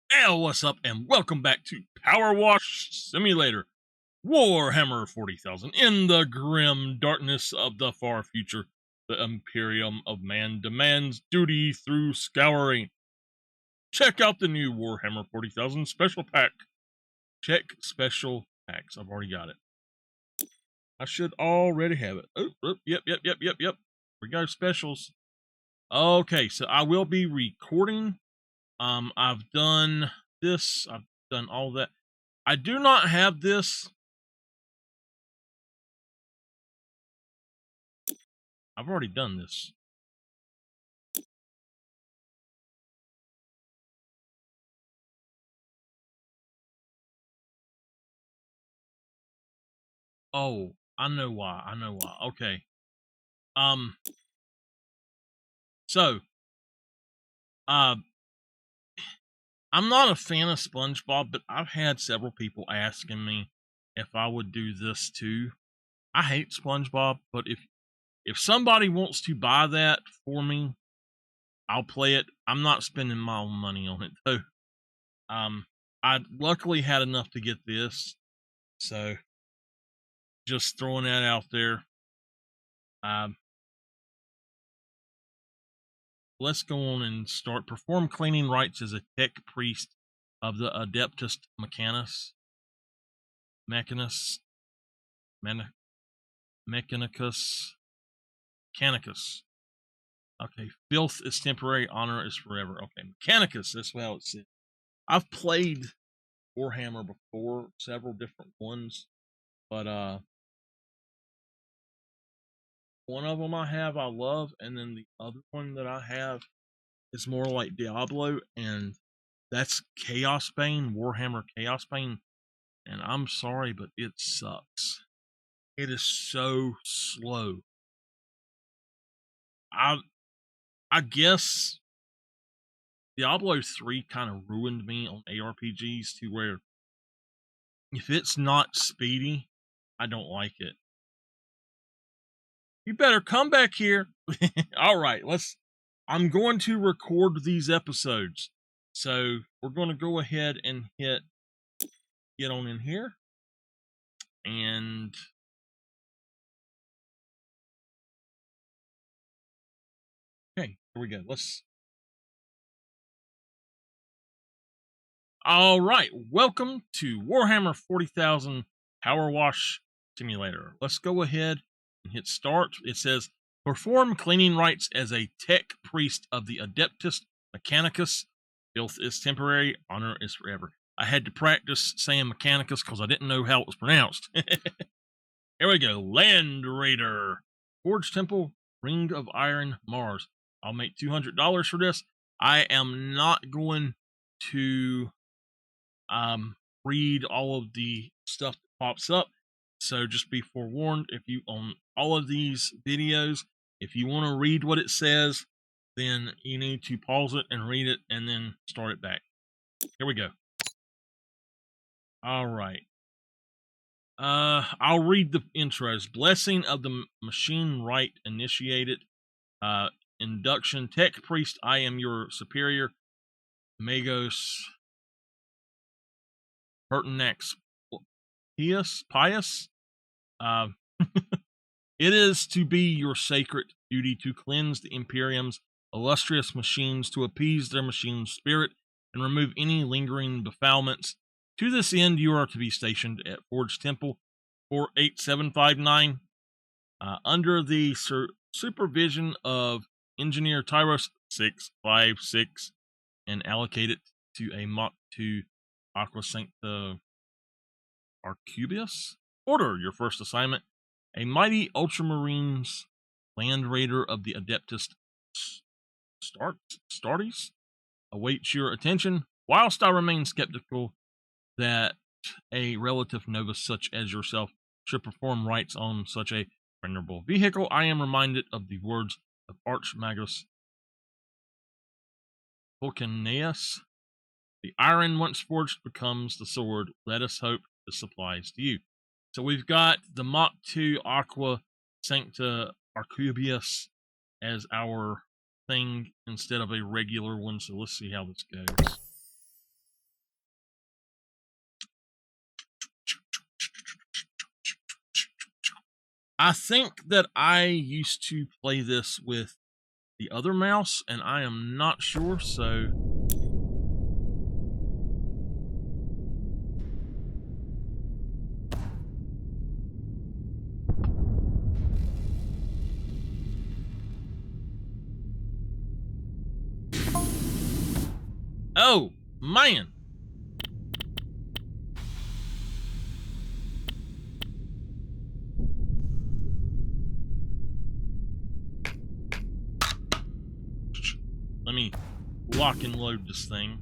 And what's up, and welcome back to PowerWash Simulator Warhammer 40,000. In the grim darkness of the far future, the Imperium of Man demands duty through scouring. Check out the new Warhammer 40,000 special pack. Check special packs. I've already got it. I should already have it. Yep. We got specials. Okay, so I will be recording. I've done this. I've done all that. I do not have this. I've already done this. Oh, I know why. Okay. So, uh, I'm not a fan of SpongeBob, but I've had several people asking me if I would do this too. I hate SpongeBob, but if somebody wants to buy that for me, I'll play it. I'm not spending my own money on it though. I luckily had enough to get this, so just throwing that out there. Let's go on and start. Perform cleaning rites as a tech priest of the Adeptus Mechanicus. Okay, filth is temporary, honor is forever. Okay, Mechanicus, that's how it said. I've played Warhammer before, several different ones, but one of them I love, and then the other one that I have is more like Diablo, and that's Chaos Bane, Warhammer Chaos Bane, and I'm sorry, but it sucks. It is so slow. I guess Diablo 3 kind of ruined me on ARPGs to where if it's not speedy, I don't like it. You better come back here. All right, I'm going to record these episodes. So we're going to go ahead and get on in here. And okay, here we go. All right, welcome to Warhammer 40,000 PowerWash Simulator. Let's go ahead and hit start. It says, perform cleaning rites as a tech priest of the Adeptus Mechanicus. Filth is temporary, honor is forever. I had to practice saying Mechanicus because I didn't know how it was pronounced. Here we go. Land Raider. Forge Temple, Ring of Iron, Mars. I'll make $200 for this. I am not going to read all of the stuff that pops up. So just be forewarned, if you on all of these videos, if you want to read what it says, then you need to pause it and read it and then start it back. Here we go. All right. I'll read the intros. Blessing of the Machine Rite initiated. Induction. Tech Priest, I am your superior. Magos Pertinax Pious. It is to be your sacred duty to cleanse the Imperium's illustrious machines, to appease their machine spirit, and remove any lingering defilements. To this end, you are to be stationed at Forge Temple 48759 under the supervision of Engineer Tyros 656 and allocated to a Mach 2 Aqua Sancta Arcubius. Order your first assignment. A mighty Ultramarines Land Raider of the Adeptus Astartes awaits your attention. Whilst I remain skeptical that a relative novice such as yourself should perform rites on such a venerable vehicle, I am reminded of the words of Archmagus Vulcaneus. The iron once forged becomes the sword. Let us hope this applies to you. So we've got the Mach 2 Aqua Sancta Arcubius as our thing instead of a regular one. So let's see how this goes. I think that I used to play this with the other mouse, and I am not sure, so... Oh, man! Let me lock and load this thing.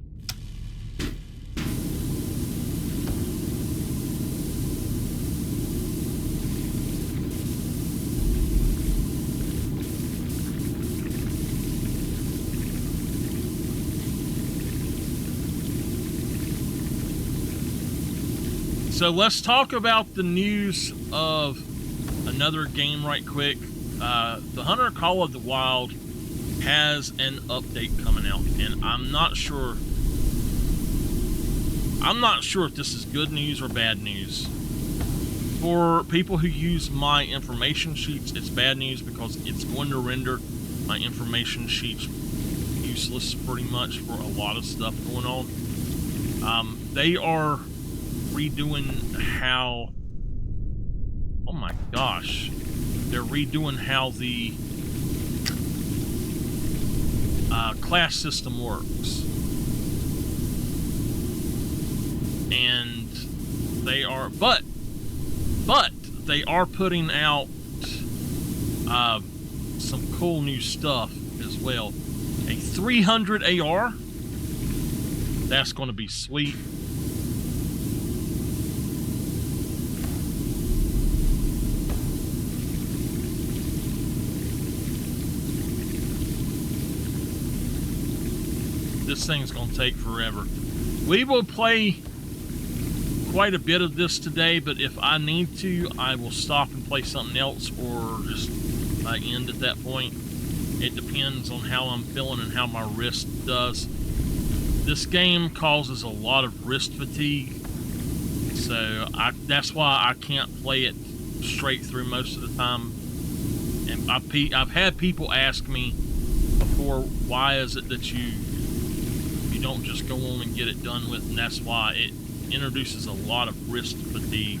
So let's talk about the news of another game right quick. The Hunter Call of the Wild has an update coming out, and I'm not sure if this is good news or bad news. For people who use my information sheets, it's bad news because it's going to render my information sheets useless pretty much for a lot of stuff going on. They are redoing how... Oh my gosh. They're redoing how the class system works. And they are... But they are putting out some cool new stuff as well. A 300 AR. That's going to be sweet. This thing's going to take forever. We will play quite a bit of this today, but if I need to, I will stop and play something else or just end at that point. It depends on how I'm feeling and how my wrist does. This game causes a lot of wrist fatigue, so that's why I can't play it straight through most of the time. And I've had people ask me before, why is it that you don't just go on and get it done with, and that's why it introduces a lot of wrist fatigue.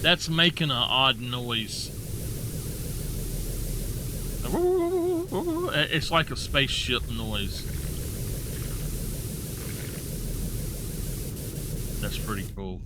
That's making an odd noise. It's like a spaceship noise. That's pretty cool.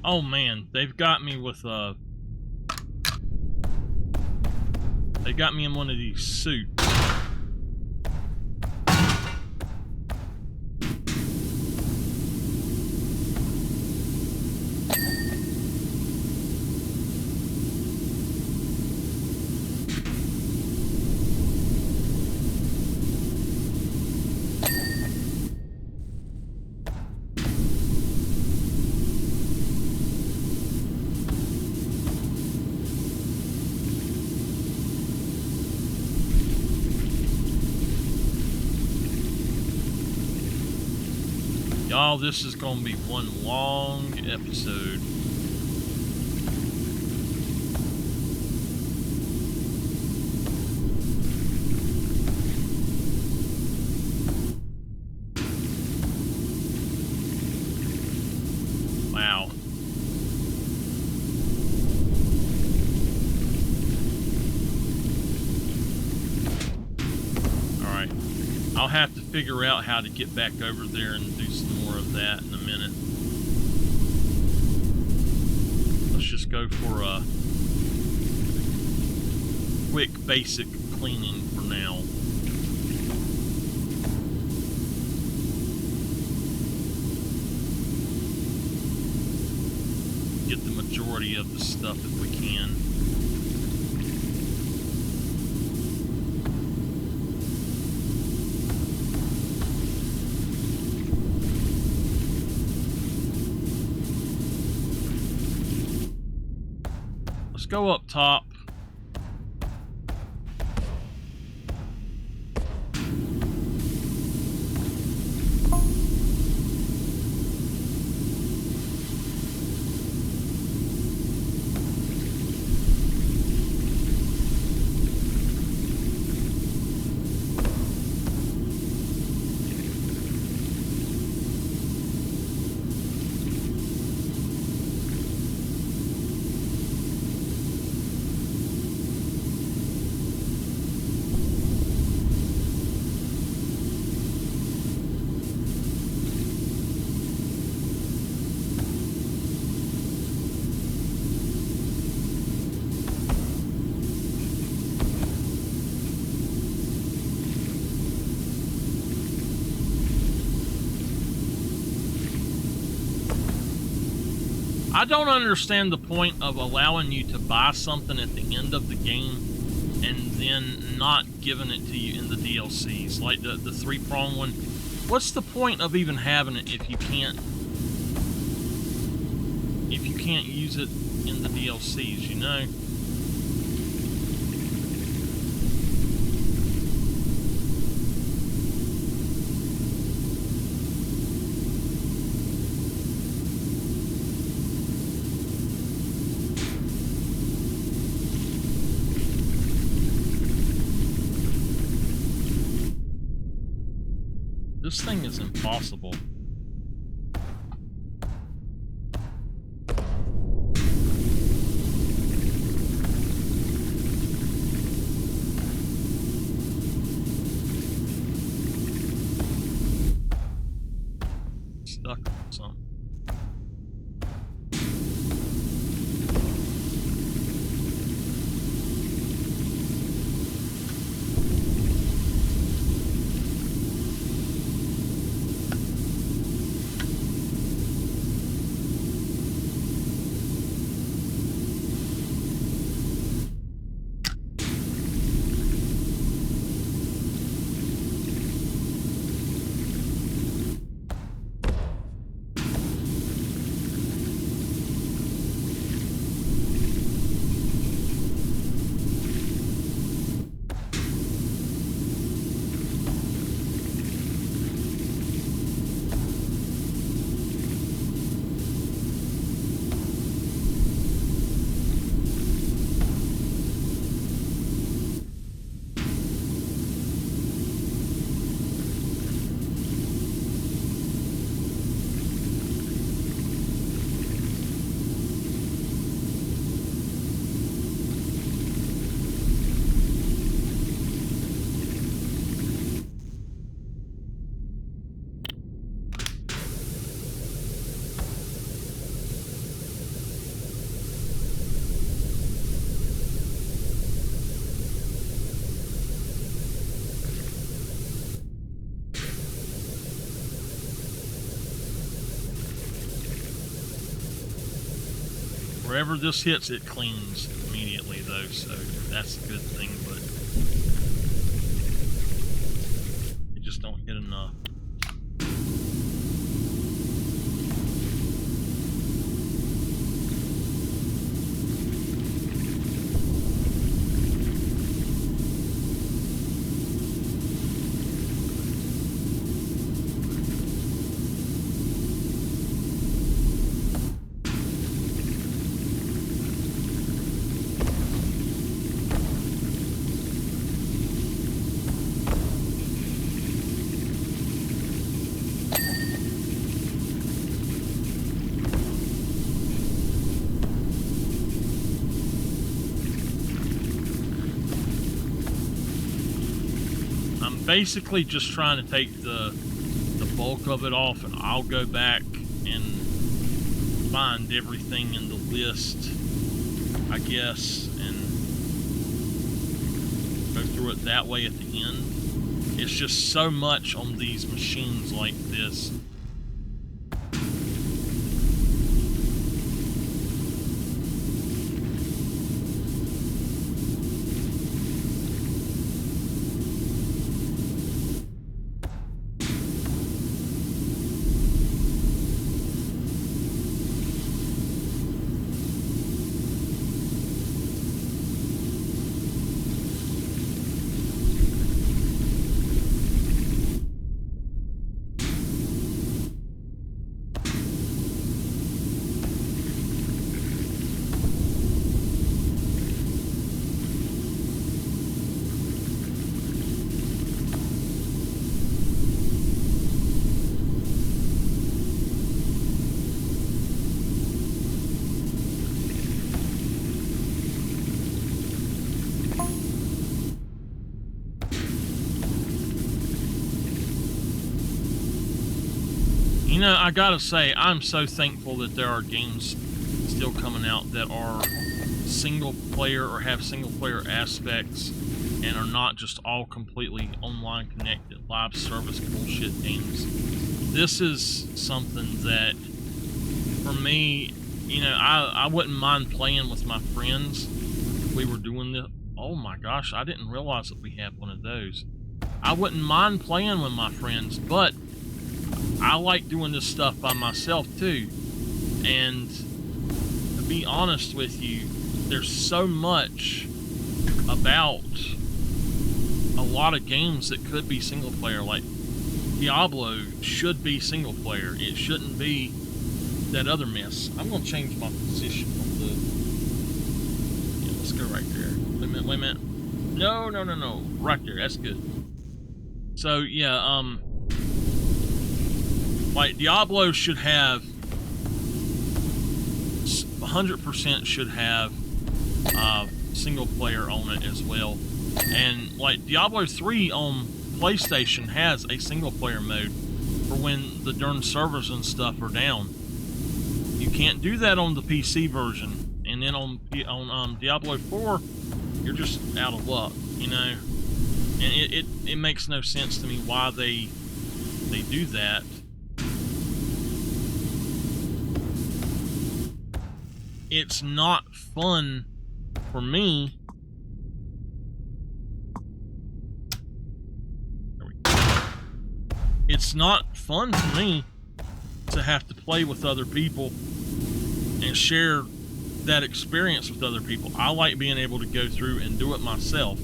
Oh man, they've got me with they got me in one of these suits. Y'all, this is gonna be one long episode. Wow. Alright. I'll have to figure out how to get back over there and do some more of that in a minute. Let's just go for a quick basic cleaning for now. Get the majority of the stuff if we can. Let's go up top. I don't understand the point of allowing you to buy something at the end of the game and then not giving it to you in the DLCs, like the three-prong one. What's the point of even having it if you can't use it in the DLCs, you know? This thing is impossible. Stuck on something. Wherever this hits, it cleans immediately, though, so that's a good thing, but you just don't hit enough. Basically just trying to take the bulk of it off, and I'll go back and find everything in the list, I guess, and go through it that way at the end. It's just so much on these machines like this. You know, I gotta say, I'm so thankful that there are games still coming out that are single player or have single player aspects and are not just all completely online connected live service bullshit games. This is something that, for me, you know, I wouldn't mind playing with my friends if we were doing this. Oh my gosh, I didn't realize that we had one of those. I wouldn't mind playing with my friends, but I like doing this stuff by myself too. And to be honest with you, there's so much about a lot of games that could be single player. Like Diablo should be single player. It shouldn't be that other mess. I'm gonna change my position on the, yeah, let's go right there. Wait a minute. No, right there, that's good. So yeah, like Diablo should have 100% should have single player on it as well. And like Diablo 3 on PlayStation has a single player mode for when the darn servers and stuff are down. You can't do that on the PC version. And then on Diablo 4, you're just out of luck, you know. And it makes no sense to me why they do that. It's not fun for me. There we go. It's not fun for me to have to play with other people and share that experience with other people. I like being able to go through and do it myself.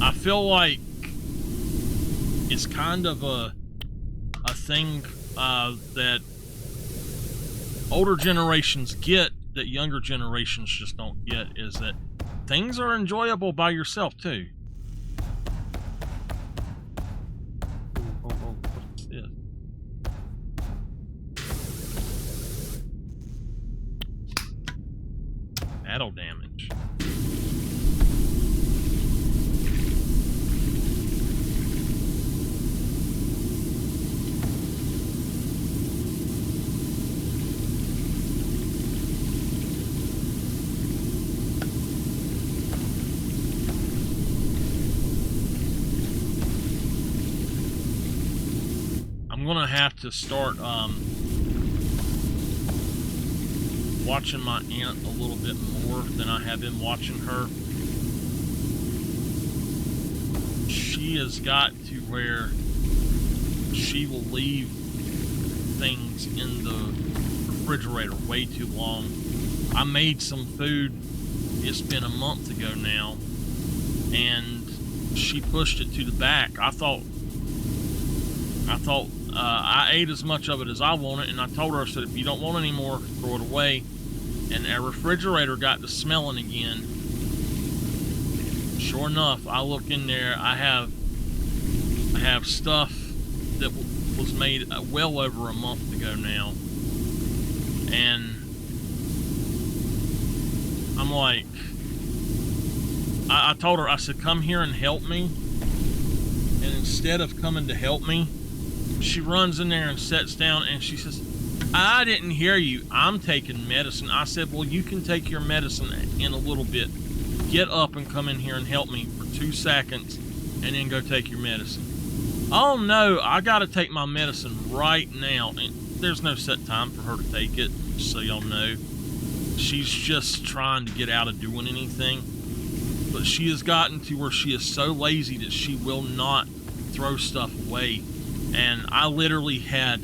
I feel like it's kind of a thing that older generations get that younger generations just don't get, is that things are enjoyable by yourself too. Oh, what's this? battle damage. I'm gonna have to start watching my aunt a little bit more than I have been watching her. She has got to where she will leave things in the refrigerator way too long. I made some food, it's been a month ago now, and she pushed it to the back. I thought I ate as much of it as I wanted, and I told her, I said, if you don't want any more, throw it away. And our refrigerator got to smelling again. Sure enough, I look in there, I have stuff that was made well over a month ago now. And I'm like, I told her, I said, come here and help me. And instead of coming to help me, she runs in there and sits down and she says, I didn't hear you. I'm taking medicine. I said, well, you can take your medicine in a little bit. Get up and come in here and help me for 2 seconds and then go take your medicine. Oh, no, I got to take my medicine right now. And there's no set time for her to take it, just so y'all know. She's just trying to get out of doing anything. But she has gotten to where she is so lazy that she will not throw stuff away. And I literally had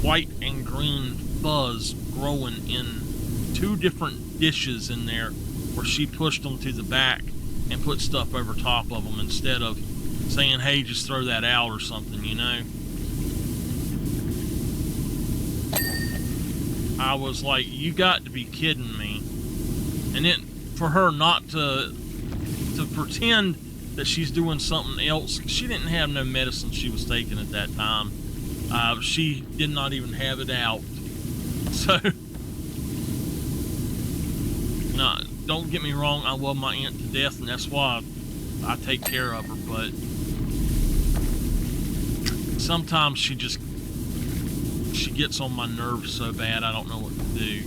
white and green fuzz growing in 2 different dishes in there where she pushed them to the back and put stuff over top of them instead of saying, hey, just throw that out or something, you know. I was like, you got to be kidding me. And then for her not to pretend that she's doing something else. She didn't have no medicine she was taking at that time. She did not even have it out. So, no, don't get me wrong, I love my aunt to death, and that's why I take care of her, but sometimes she gets on my nerves so bad I don't know what to do.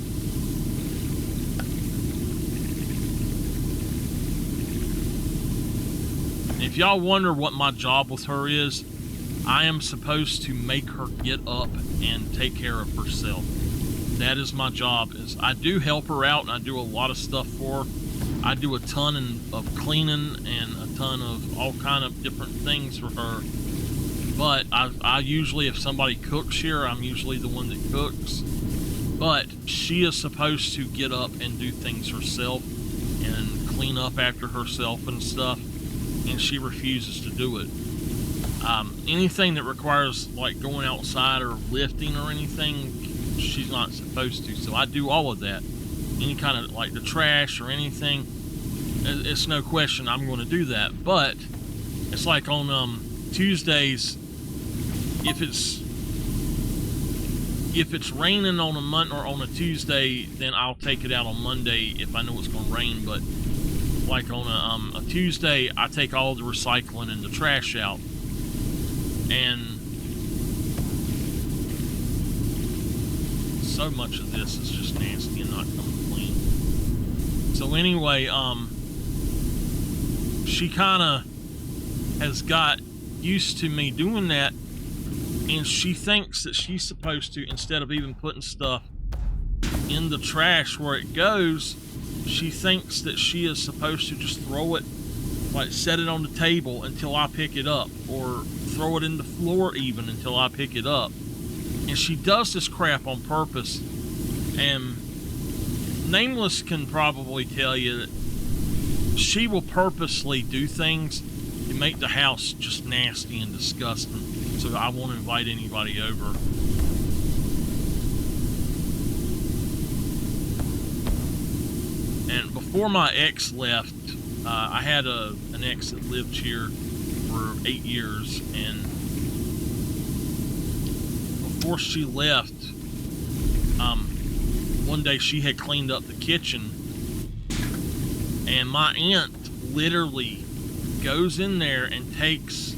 If y'all wonder what my job with her is, I am supposed to make her get up and take care of herself. That is my job. Is I do help her out and I do a lot of stuff for her. I do a ton of cleaning and a ton of all kind of different things for her. But I usually, if somebody cooks here, I'm usually the one that cooks. But she is supposed to get up and do things herself and clean up after herself and stuff. And she refuses to do it. Anything that requires like going outside or lifting or anything, she's not supposed to. So I do all of that. Any kind of like the trash or anything, it's no question I'm going to do that. But it's like on Tuesdays, if it's raining on a Monday or on a Tuesday, then I'll take it out on Monday if I know it's going to rain. But like on a Tuesday, I take all the recycling and the trash out, and so much of this is just nasty and not coming clean. So anyway, she kind of has got used to me doing that, and she thinks that she's supposed to, instead of even putting stuff in the trash where it goes, she thinks that she is supposed to just throw it, like set it on the table until I pick it up, or throw it in the floor even until I pick it up. And she does this crap on purpose. And Nameless can probably tell you that she will purposely do things to make the house just nasty and disgusting, so I won't invite anybody over. And before my ex left, I had an ex that lived here for 8 years, and before she left, one day she had cleaned up the kitchen, And my aunt literally goes in there and takes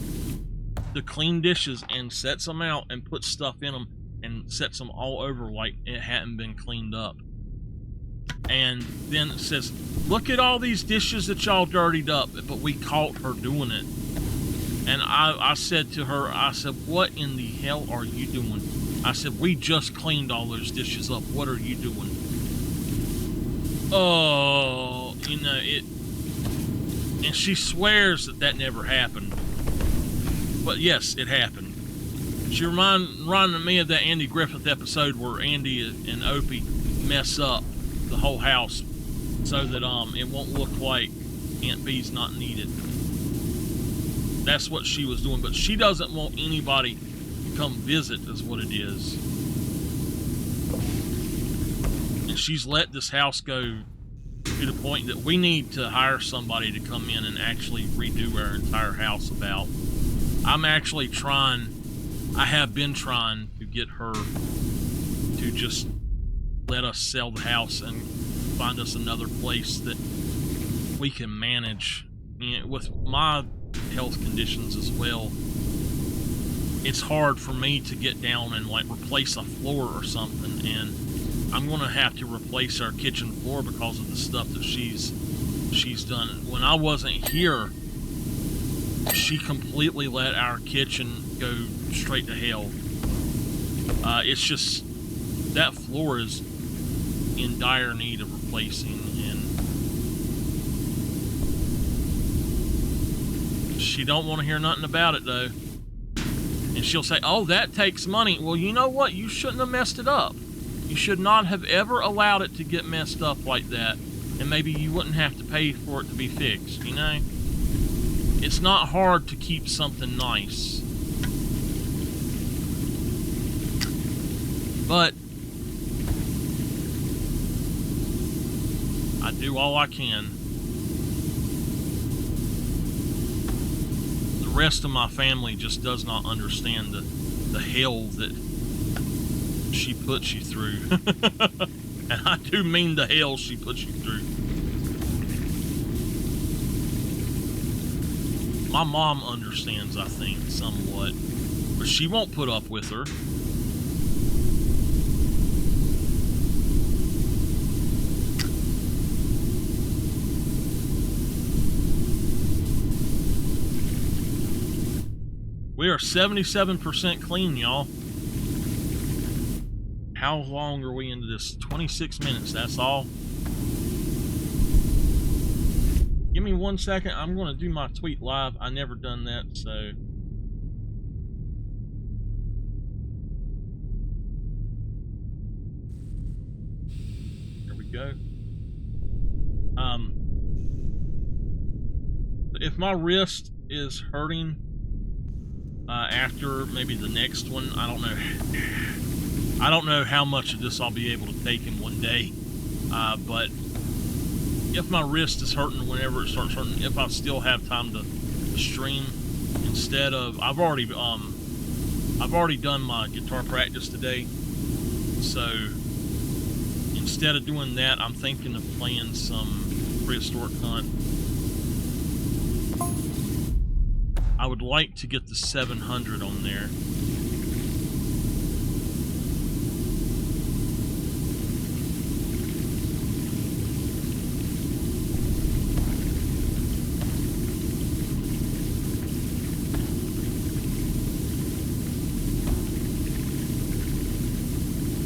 the clean dishes and sets them out and puts stuff in them and sets them all over like it hadn't been cleaned up. And then it says, look at all these dishes that y'all dirtied up, but we caught her doing it. And I said to her, I said, what in the hell are you doing? I said, we just cleaned all those dishes up. What are you doing? Oh, you know, it. And she swears that never happened. But yes, it happened. She reminded me of that Andy Griffith episode where Andy and Opie mess up the whole house so that it won't look like Aunt B's not needed. That's what she was doing, but she doesn't want anybody to come visit, is what it is. And she's let this house go to the point that we need to hire somebody to come in and actually redo our entire house about. I'm actually I have been trying to get her to just let us sell the house and find us another place that we can manage. You know, with my health conditions as well, it's hard for me to get down and like replace a floor or something, and I'm gonna have to replace our kitchen floor because of the stuff that she's done. When I wasn't here, she completely let our kitchen go straight to hell. It's just that floor is in dire need of replacing, and she don't want to hear nothing about it though. And she'll say, oh, that takes money. Well, you know what? You shouldn't have messed it up. You should not have ever allowed it to get messed up like that, and maybe you wouldn't have to pay for it to be fixed, you know? It's not hard to keep something nice. But I do all I can. The rest of my family just does not understand the hell that she puts you through. And I do mean the hell she puts you through. My mom understands, I think, somewhat, but she won't put up with her. We are 77% clean, y'all. How long are we into this? 26 minutes, that's all. Give me 1 second. I'm going to do my tweet live. I never done that, so. There we go. If my wrist is hurting after maybe the next one, I don't know. I don't know how much of this I'll be able to take in one day, but if my wrist is hurting whenever it starts hurting, if I still have time to stream, instead of I've already done my guitar practice today, so instead of doing that, I'm thinking of playing some Prehistoric Hunt. I would like to get the 700 on there.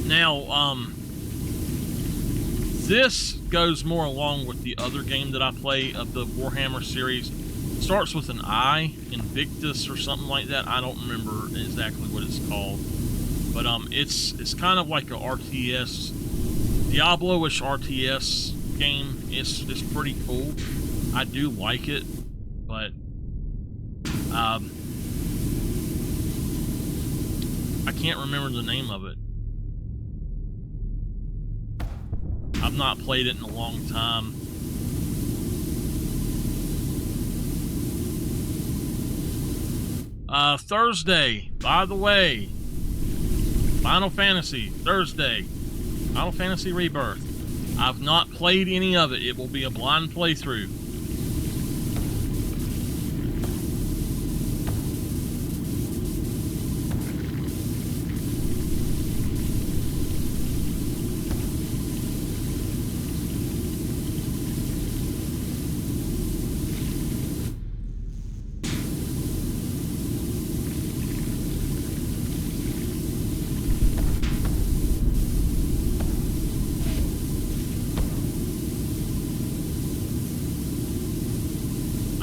Now, this goes more along with the other game that I play of the Warhammer series. It starts with an I, Invictus or something like that. I don't remember exactly what it's called, but it's kind of like a RTS, Diablo-ish RTS game. It's pretty cool. I do like it, but I can't remember the name of it. I've not played it in a long time. Thursday, by the way, Final Fantasy, Thursday, Final Fantasy Rebirth. I've not played any of it. It will be a blind playthrough.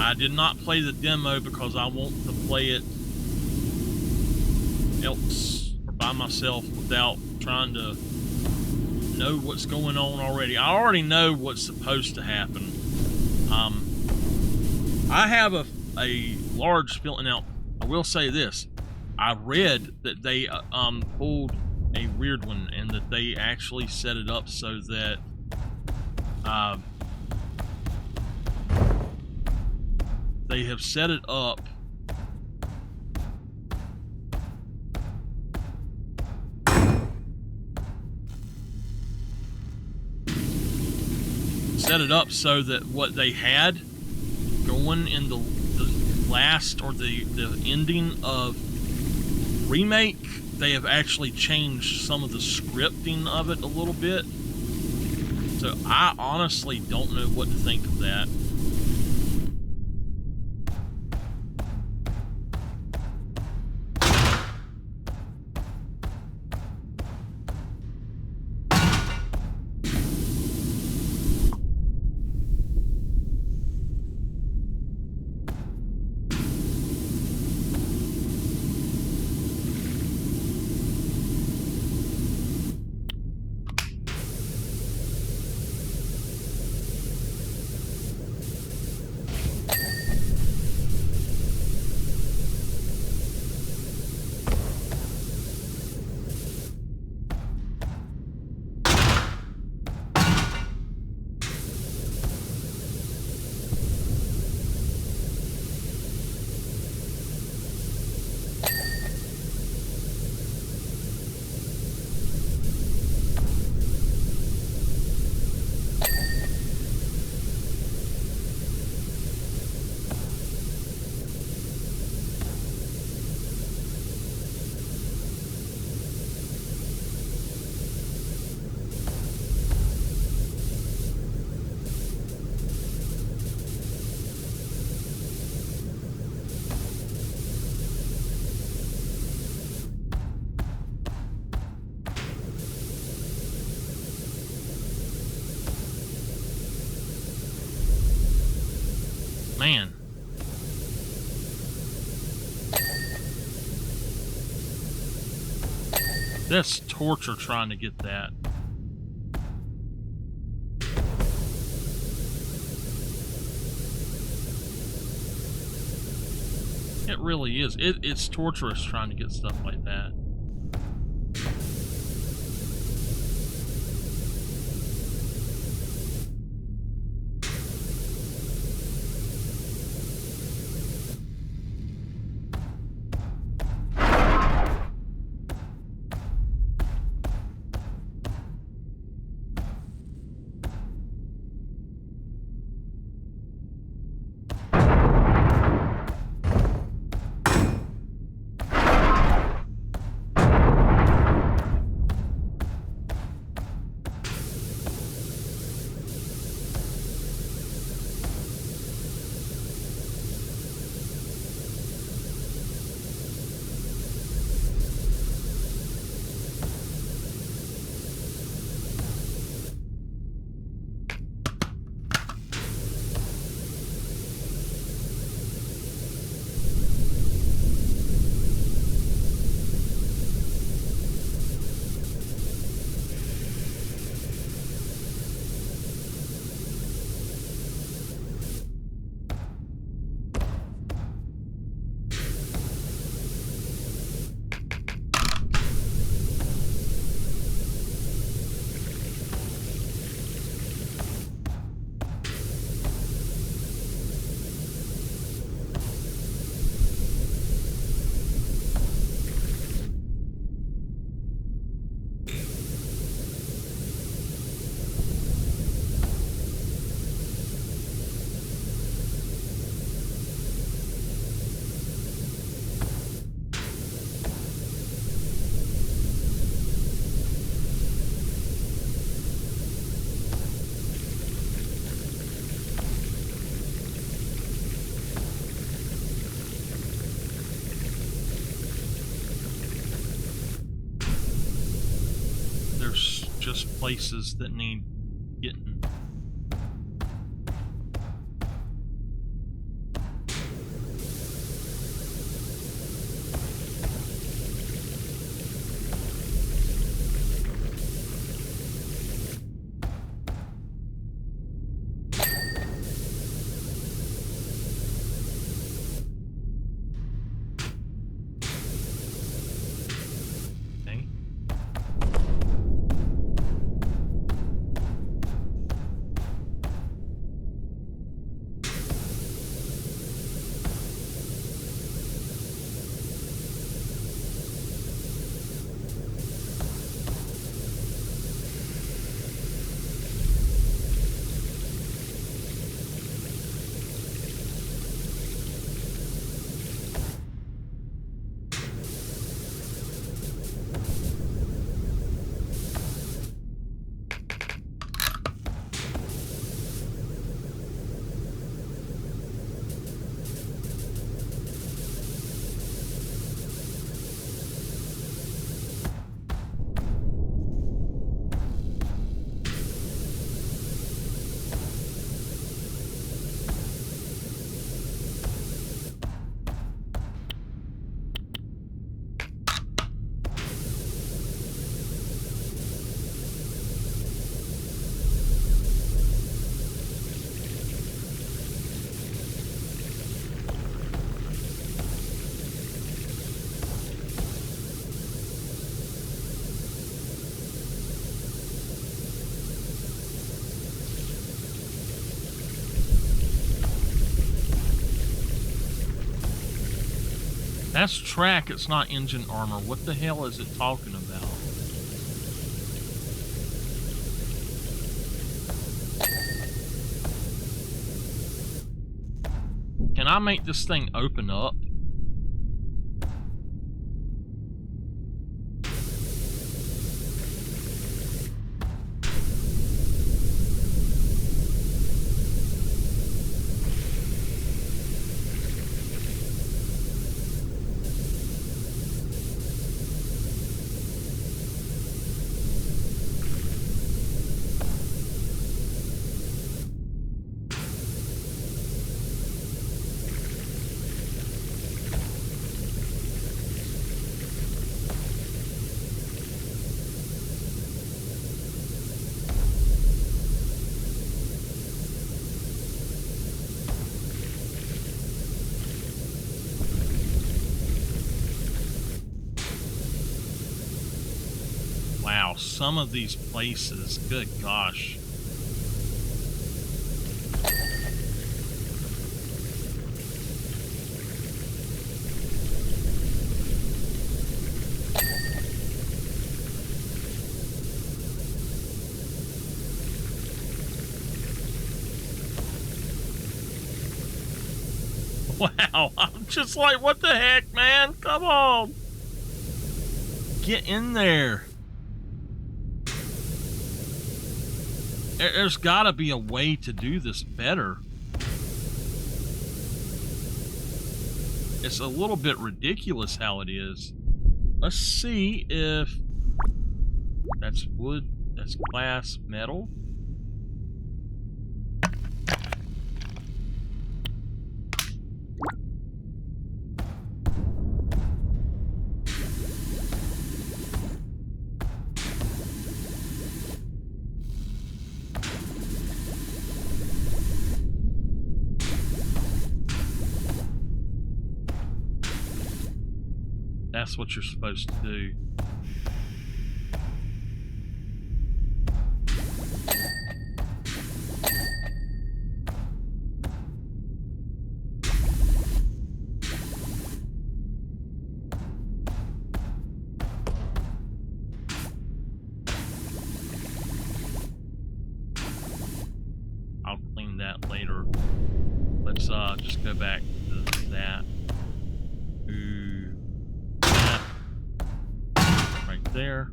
I did not play the demo because I want to play it else or by myself without trying to know what's going on already. I already know what's supposed to happen. I have a large feeling. Now, I will say this. I read that they pulled a weird one and that they actually set it up so that they have set it up so that what they had going in the last or the ending of remake, they have actually changed some of the scripting of it a little bit. So I honestly don't know what to think of that. Man. That's torture trying to get that. It really is. It's torturous trying to get stuff like that. just places that need getting. That's track, it's not engine armor. What the hell is it talking about? Can I make this thing open up? Wow, some of these places, good gosh. Wow, I'm just like, what the heck, man? Come on. Get in there. There's gotta be a way to do this better. It's a little bit ridiculous how it is. Let's see if that's wood, that's glass, metal. That's what you're supposed to do. I'll clean that later. Let's just go back to that. Ooh. That. Right there.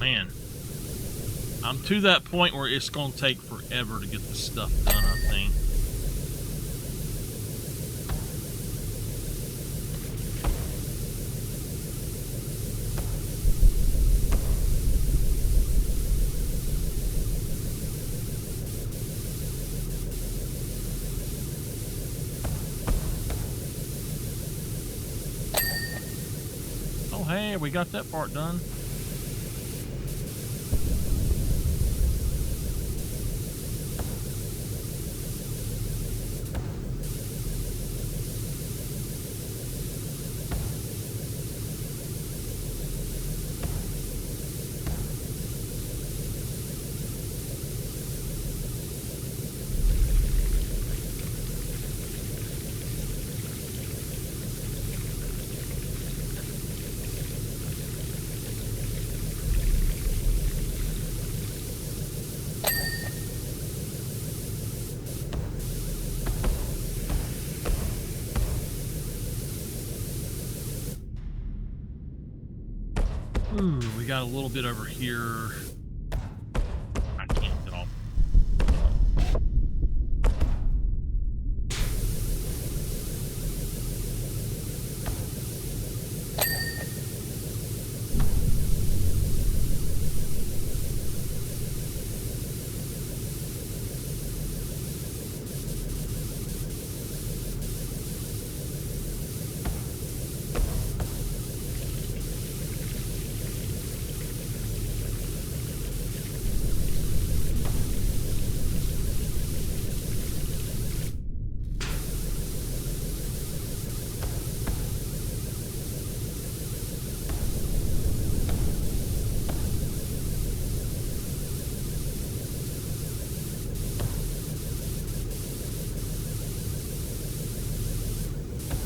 Man, I'm to that point where it's going to take forever to get this stuff done, I think. Oh, hey, we got that part done. Ooh, we got a little bit over here. I can't get off.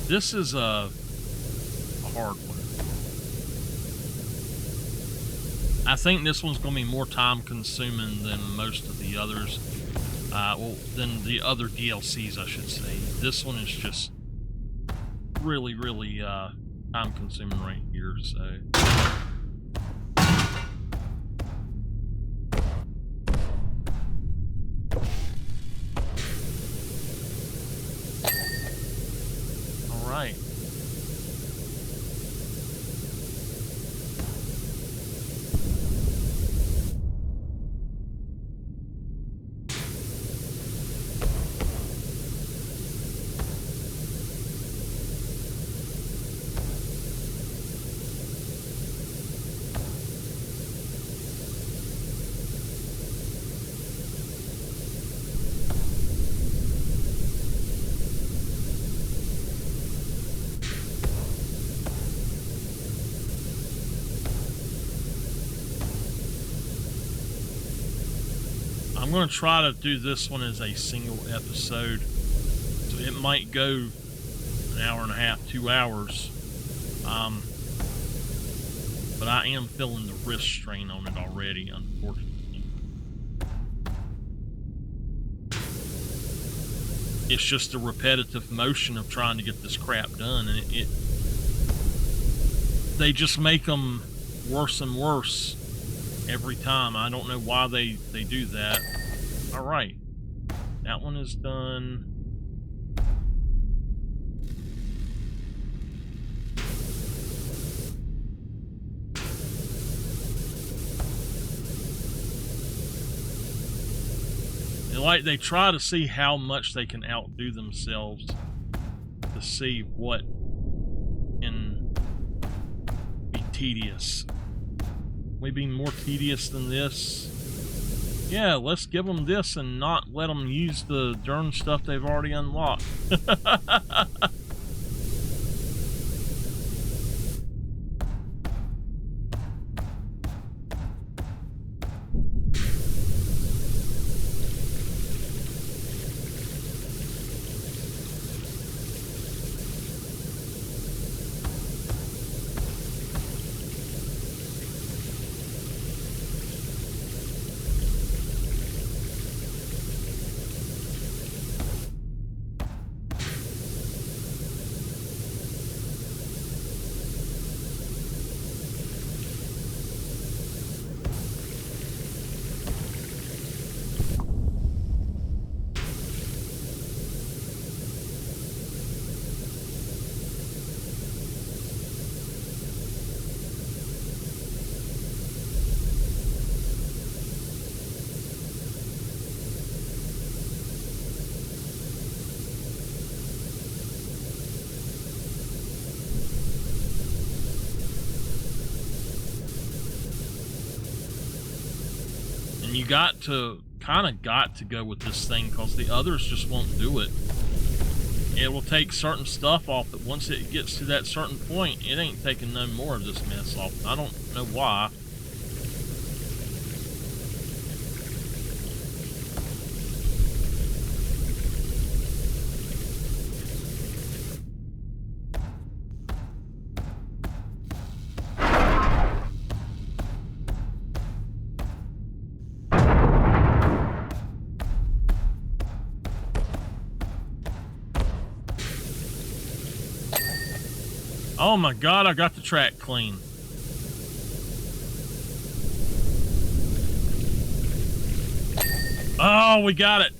This is a hard one. I think this one's going to be more time consuming than most of the others. Well, than the other DLCs, I should say. This one is just really, really time consuming right here, so. Right. I'm going to try to do this one as a single episode, so it might go an hour and a half, 2 hours, but I am feeling the wrist strain on it already, unfortunately. It's just a repetitive motion of trying to get this crap done, and they just make them worse and worse every time. I don't know why they do that. All right, that one is done. They try to see how much they can outdo themselves to see what can be tedious. We be more tedious than this. Yeah, let's give them this and not let them use the darn stuff they've already unlocked. And you got to got to go with this thing because the others just won't do it. It will take certain stuff off, but once it gets to that certain point, it ain't taking no more of this mess off. I don't know why. Oh my god, I got the track clean. Oh, we got it.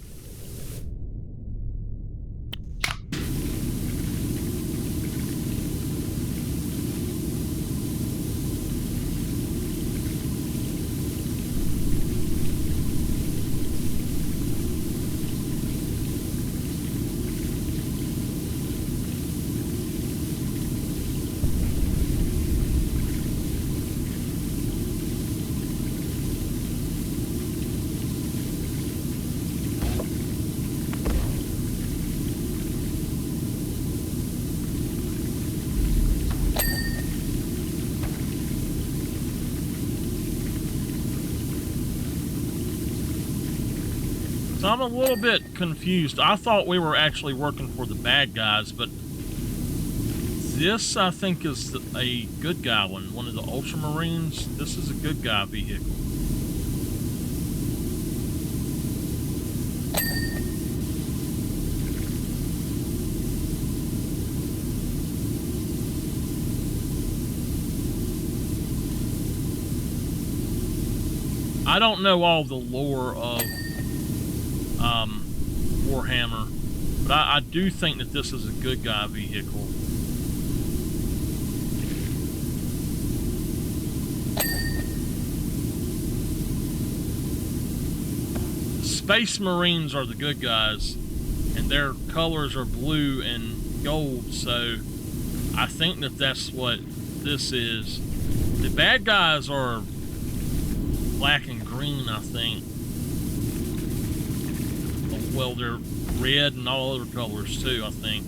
So I'm a little bit confused. I thought we were actually working for the bad guys, but this, I think, is a good guy one. One of the Ultramarines. This is a good guy vehicle. I don't know all the lore of Warhammer, but I do think that this is a good guy vehicle. Space Marines are the good guys, and their colors are blue and gold, so I think that that's what this is. The bad guys are black and green, I think. Well, they're red and all other colors too, I think.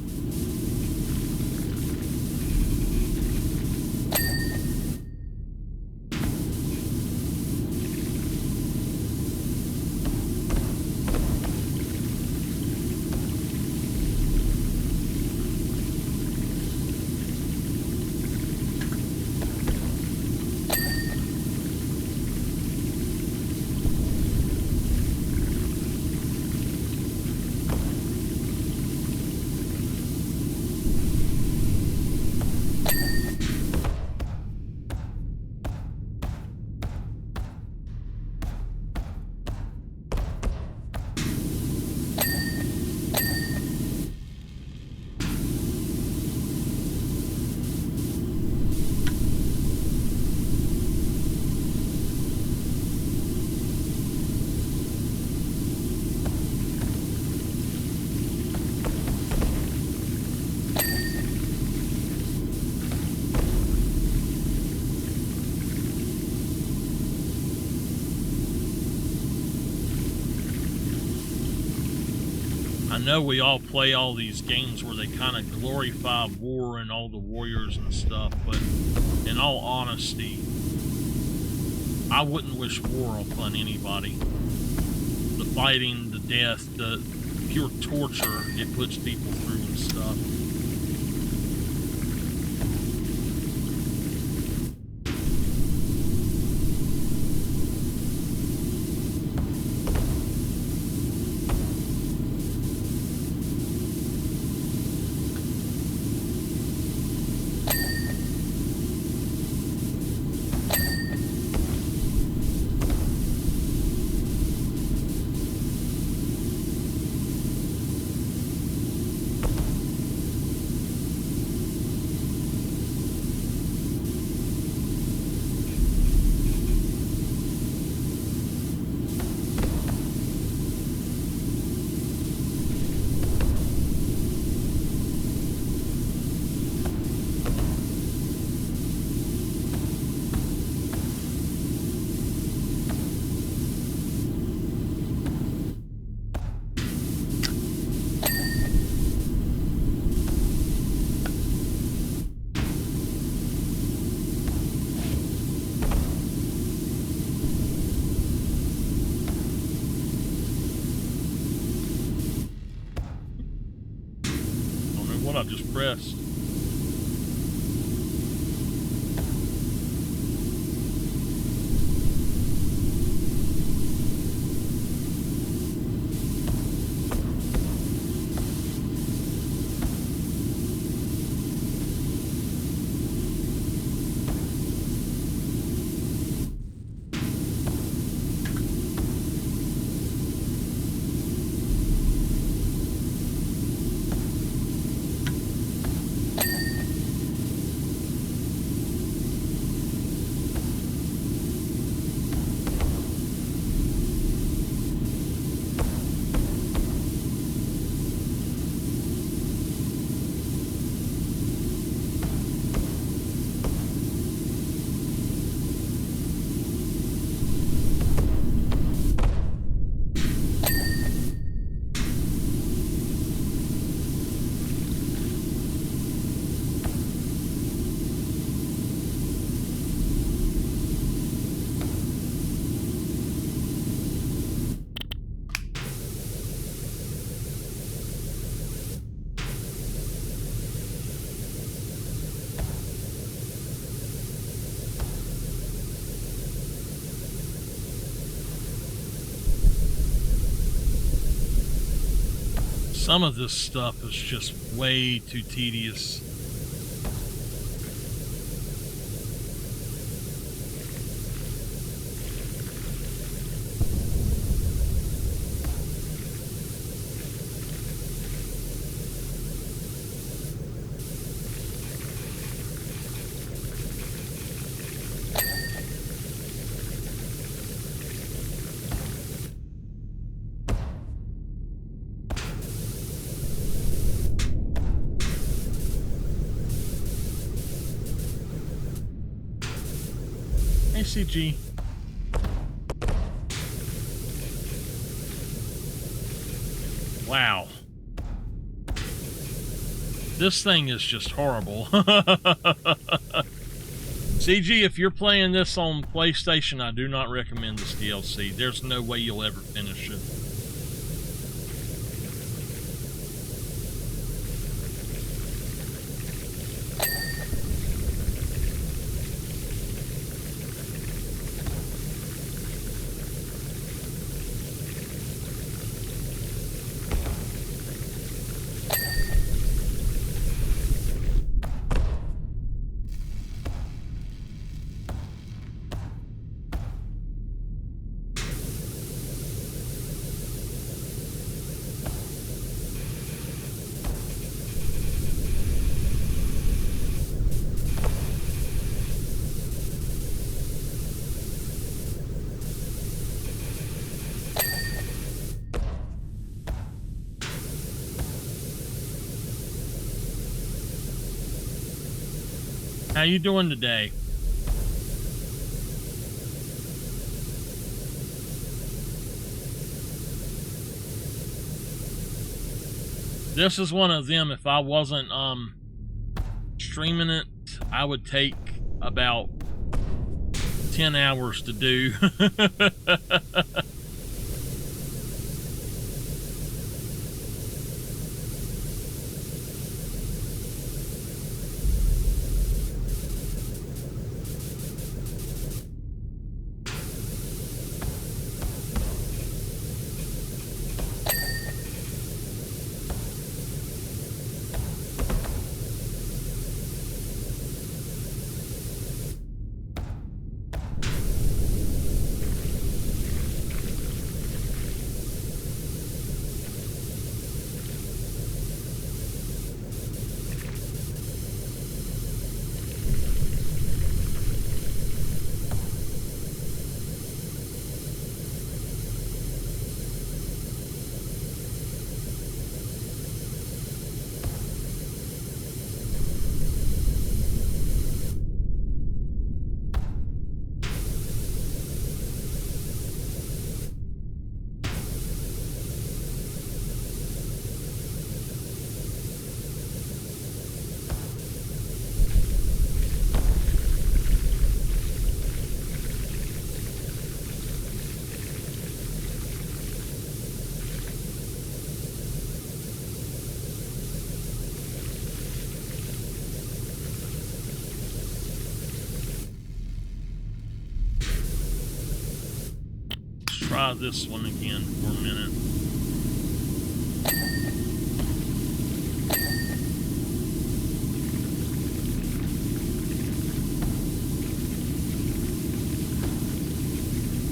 I know we all play all these games where they kind of glorify war and all the warriors and stuff, but in all honesty, I wouldn't wish war upon anybody. The fighting, the death, the pure torture it puts people through and stuff. just pressed. Some of this stuff is just way too tedious. ACG. Wow. This thing is just horrible. CG, if you're playing this on PlayStation, I do not recommend this DLC. There's no way you'll ever finish it. How you doing today? This is one of them. If I wasn't streaming it, I would take about 10 hours to do. try this one again for a minute.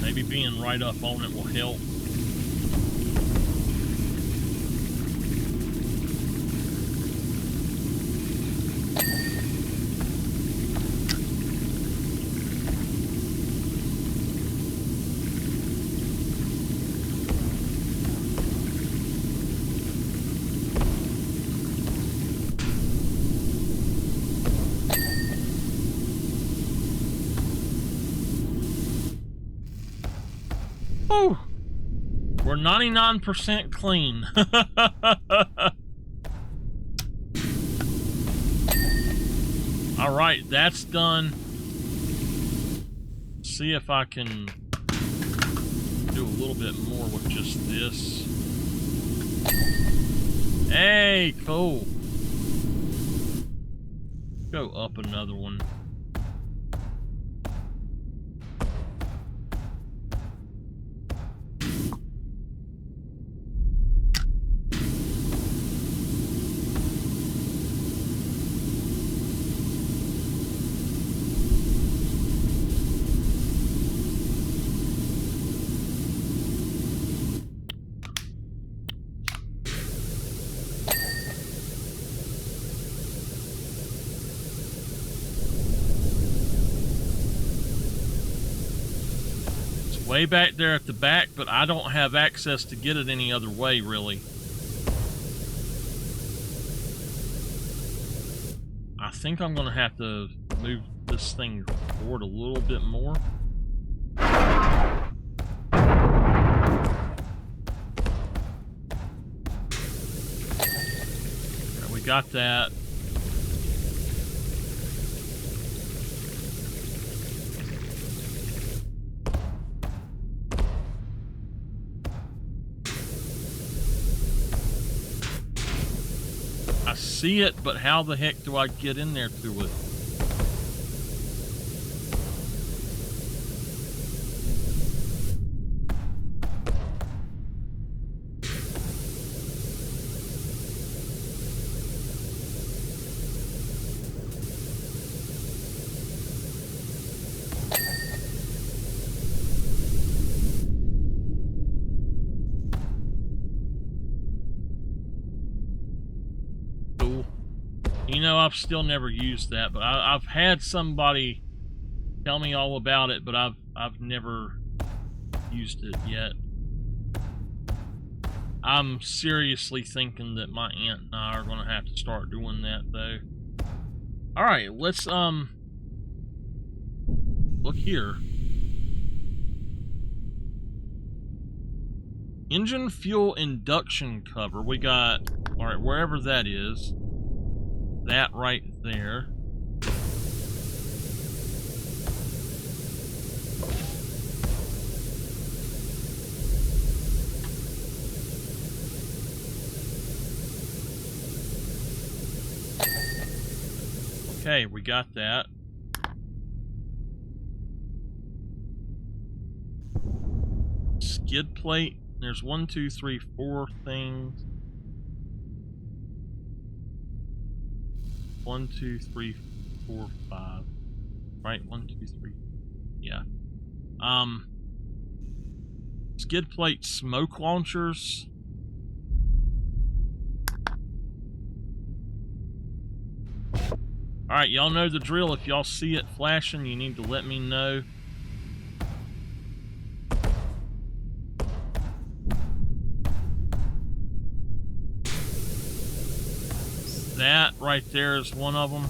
Maybe being right up on it will help. Whew. We're 99% clean. All right, that's done. See if I can do a little bit more with just this. Hey, cool. Go up another one. Way back there at the back, but I don't have access to get it any other way, really. I think I'm gonna have to move this thing forward a little bit more. Right, we got that. I see it, but how the heck do I get in there to it? You know, I've still never used that, but I've had somebody tell me all about it, but I've never used it yet. I'm seriously thinking that my aunt and I are going to have to start doing that, though. All right, let's look here. Engine fuel induction cover. We got, all right, wherever that is. That right there. Okay, we got that. Skid plate. There's 1, 2, 3, 4 things. 1, 2, 3, 4, 5. Right? 1, 2, 3. Yeah. Skid plate smoke launchers. Alright, y'all know the drill. If y'all see it flashing, you need to let me know. That right there is one of them.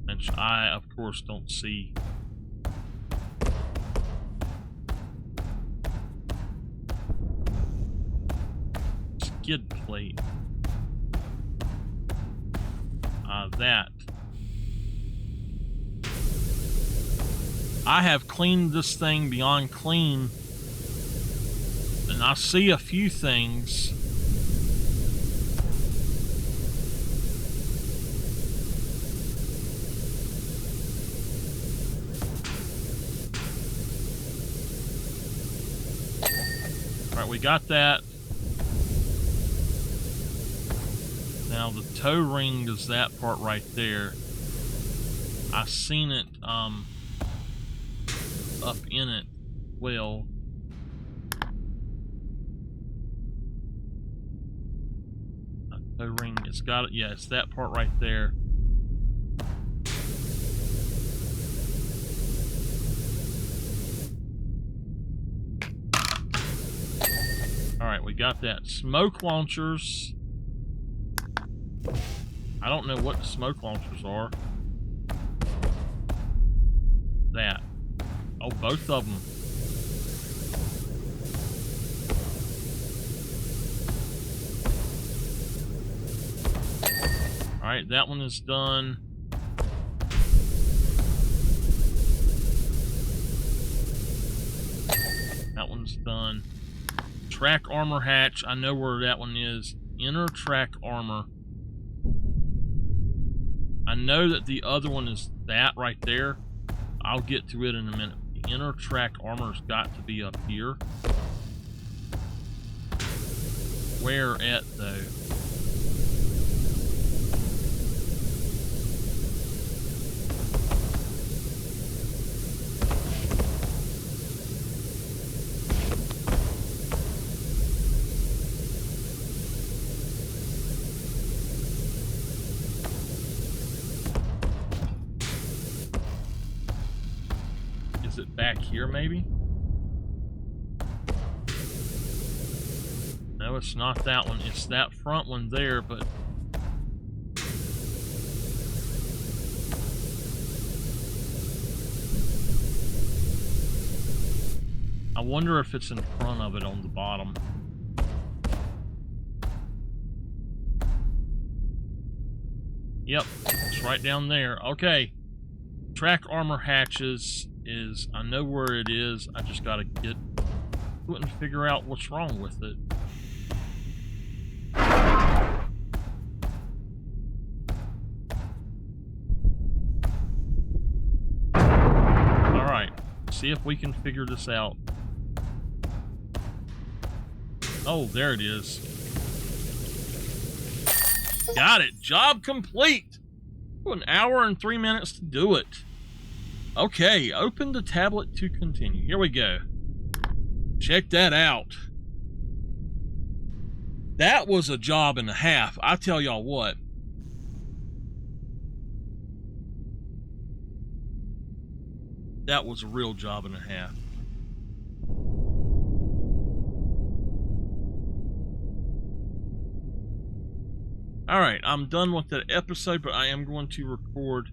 Which I, of course, don't see. Skid plate. That. I have cleaned this thing beyond clean I see a few things. All right, we got that. Now the toe ring is that part right there. I seen it up in it well. Toe ring, it's got it. Yeah, it's that part right there. All right, we got that. Smoke launchers. I don't know what the smoke launchers are. That. Oh, both of them. All right, that one is done. That one's done. Track armor hatch. I know where that one is. Inner track armor. I know that the other one is that right there. I'll get to it in a minute. The inner track armor's got to be up here. Where at, though? Is it back here, maybe? No, it's not that one. It's that front one there, but... I wonder if it's in front of it on the bottom. Yep, it's right down there. Okay. Track armor hatches is... I know where it is. I just gotta get to it and figure out what's wrong with it. Alright. See if we can figure this out. Oh, there it is. Got it. Job complete. 1 hour and 3 minutes to do it. Okay, open the tablet to continue. Here we go. Check that out. That was a job and a half. I tell y'all what. That was a real job and a half. Alright, I'm done with that episode, but I am going to record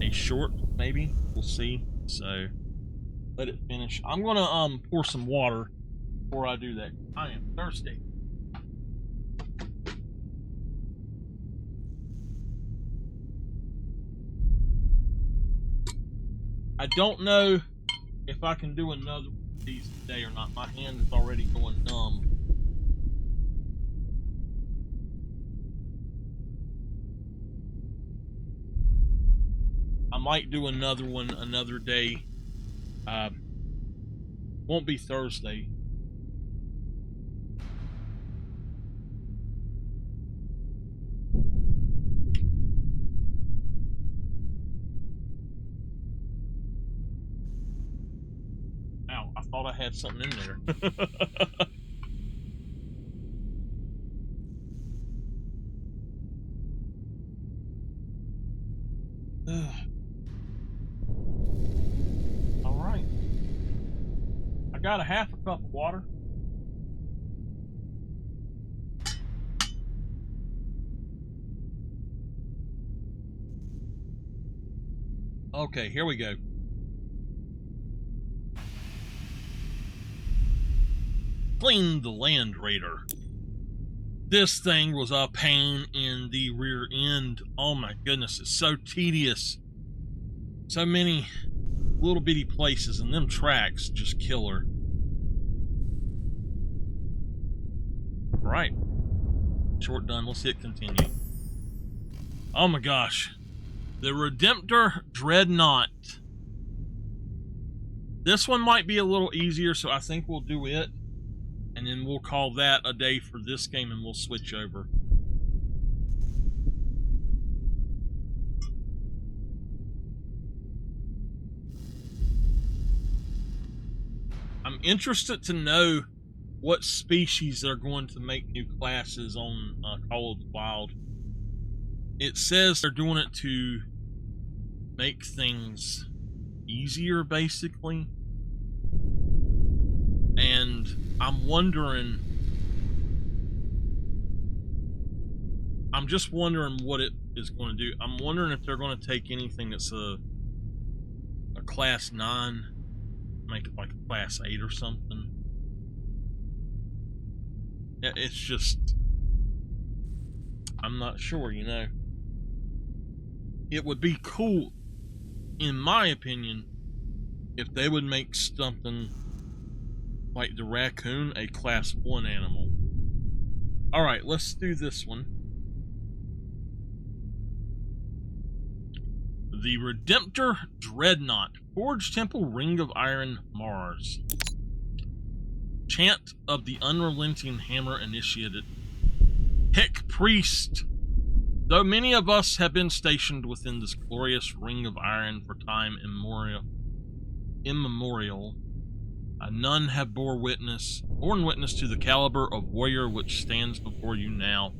a short, maybe. We'll see. So let it finish. I'm gonna pour some water before I do that. I am thirsty. I don't know if I can do another one of these today or not. My hand is already going numb. I might do another one another day. Won't be Thursday. Ow, I thought I had something in there. Alright. I got a half a cup of water. Okay, here we go. Clean the Land Raider. This thing was a pain in the rear end. Oh my goodness, it's so tedious. So many little bitty places, and them tracks just kill her. Right. Short done. Let's hit continue. Oh my gosh. The Redemptor Dreadnought. This one might be a little easier, so I think we'll do it. And then we'll call that a day for this game, and we'll switch over. I'm interested to know what species they're going to make new classes on Call of the Wild. It says they're doing it to make things easier, basically. And I'm wondering... I'm just wondering what it is going to do. I'm wondering if they're going to take anything that's a Class 9, make it like a Class 8 or something. It's just... I'm not sure, you know. It would be cool, in my opinion, if they would make something like the raccoon a Class 1 animal. Alright, let's do this one. The Redemptor Dreadnought. Forge Temple Ring of Iron Mars. Chant of the Unrelenting Hammer Initiated. Heck Priest. Though many of us have been stationed within this glorious ring of iron for time immemorial, none have borne witness to the caliber of warrior which stands before you now.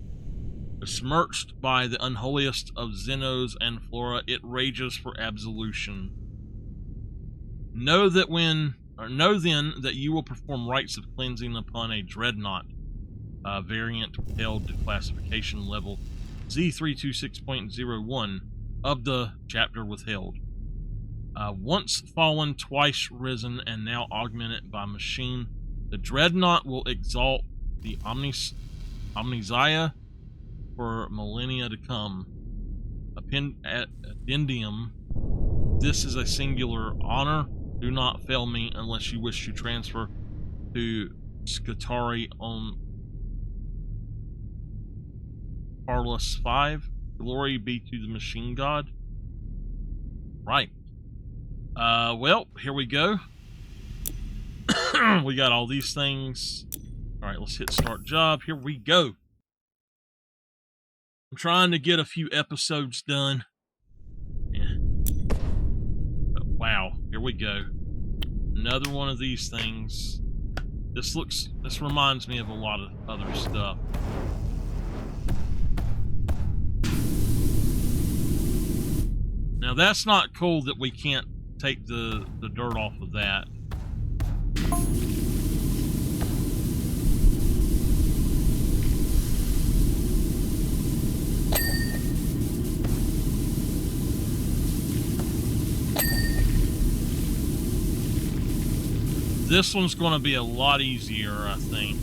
Besmirched by the unholiest of Xenos and Flora, it rages for absolution. Know then that you will perform rites of cleansing upon a dreadnought variant held to classification level Z326.01 of the chapter withheld. Once fallen, twice risen, and now augmented by machine, the dreadnought will exalt the Omniziah for millennia to come. Addendum. This is a singular honor. Do not fail me unless you wish to transfer to Scutari on Parlus 5. Glory be to the machine god. Right. Well, here we go. We got all these things. Alright, let's hit start job. Here we go. I'm trying to get a few episodes done. Yeah. But wow, here we go. Another one of these things. This reminds me of a lot of other stuff. Now that's not cool that we can't take the dirt off of that. This one's going to be a lot easier, I think.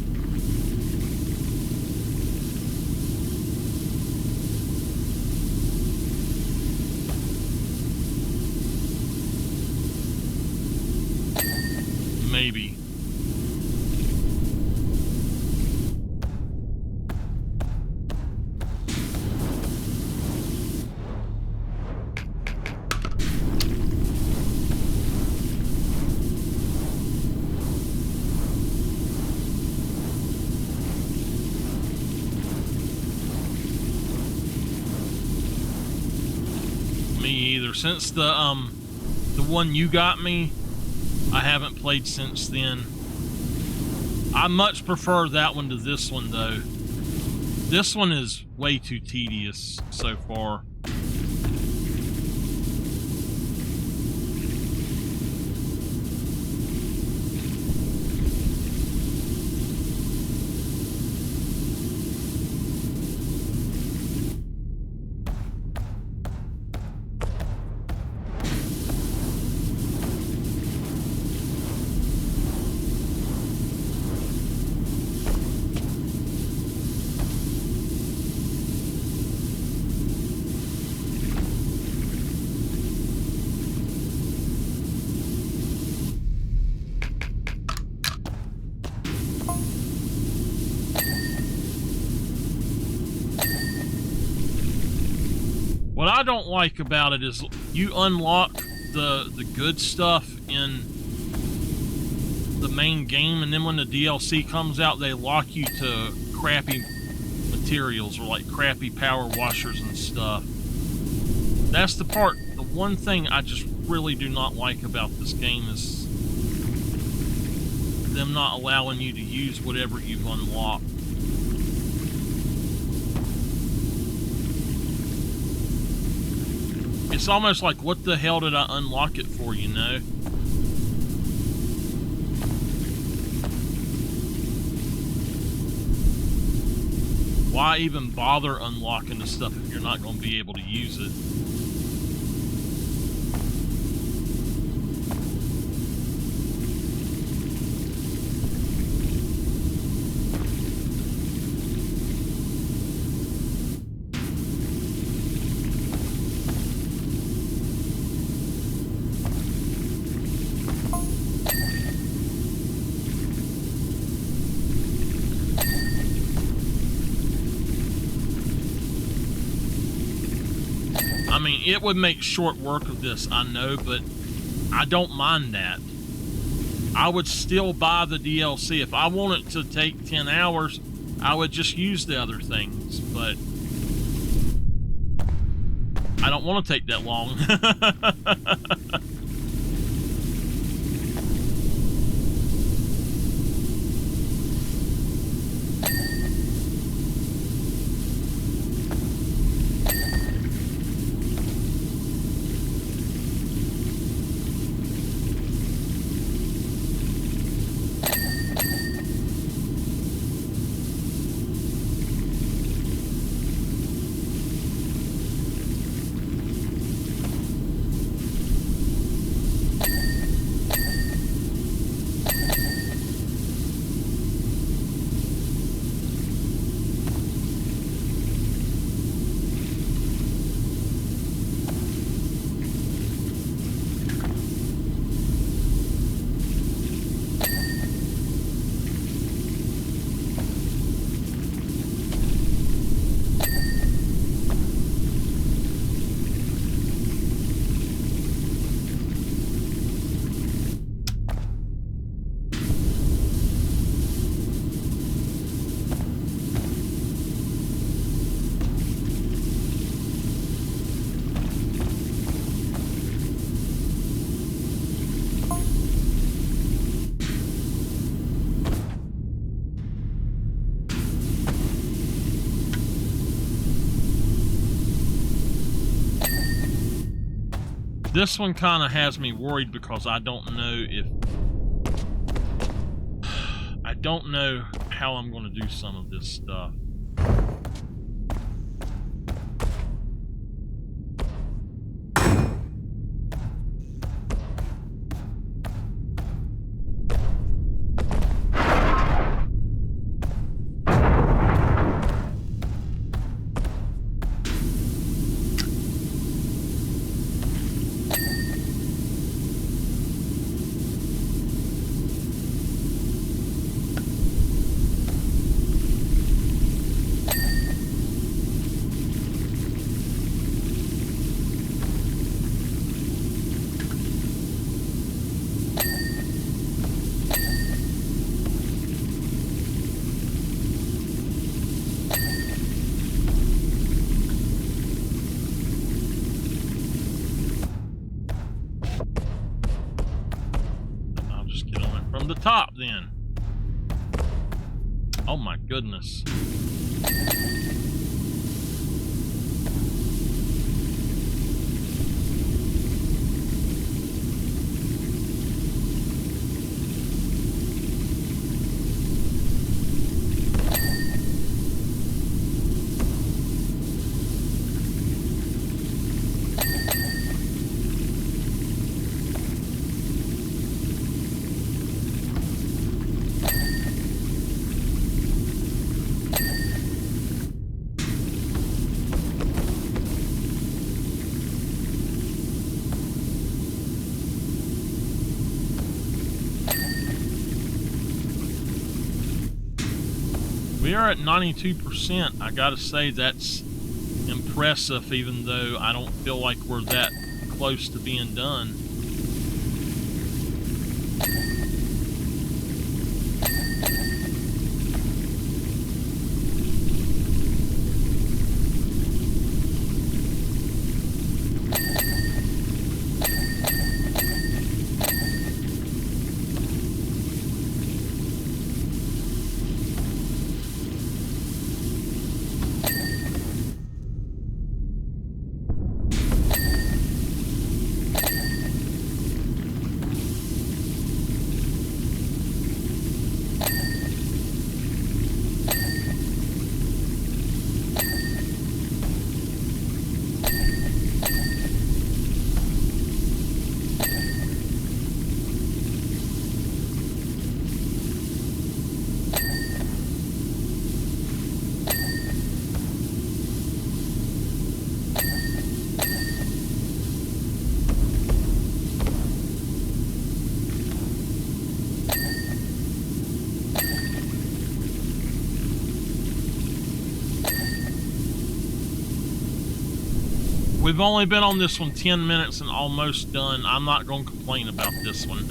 Maybe. Me either. Since the one you got me, I haven't played since then. I much prefer that one to this one, though. This one is way too tedious so far. What I don't like about it is you unlock the good stuff in the main game, and then when the DLC comes out, they lock you to crappy materials or like crappy power washers and stuff. That's the one thing I just really do not like about this game is them not allowing you to use whatever you've unlocked. It's almost like, what the hell did I unlock it for, you know? Why even bother unlocking the stuff if you're not going to be able to use it? I mean, it would make short work of this, I know, but I don't mind that. I would still buy the DLC. If I want it to take 10 hours, I would just use the other things, but I don't want to take that long. This one kind of has me worried because I don't know how I'm going to do some of this stuff. The top then. Oh my goodness. We are at 92%. I gotta say that's impressive, even though I don't feel like we're that close to being done. We've only been on this one 10 minutes and almost done. I'm not going to complain about this one.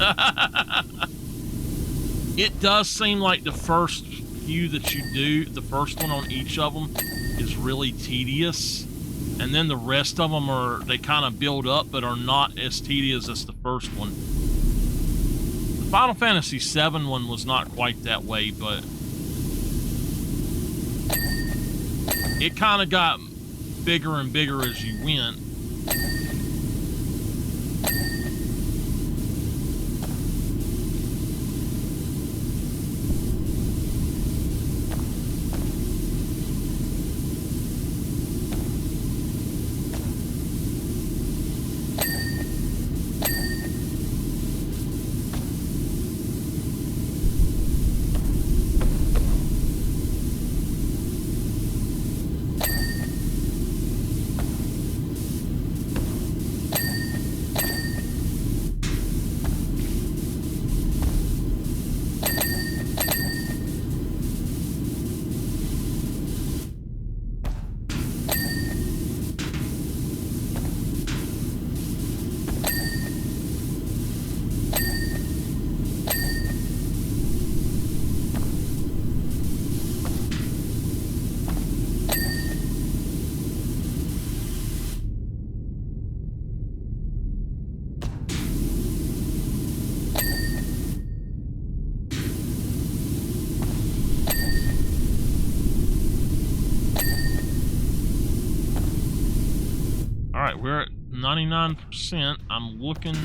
It does seem like the first few that you do, the first one on each of them, is really tedious. And then the rest of them they kind of build up, but are not as tedious as the first one. The Final Fantasy VII one was not quite that way, but it kind of got bigger and bigger as you went. Alright, we're at 99%. I'm looking.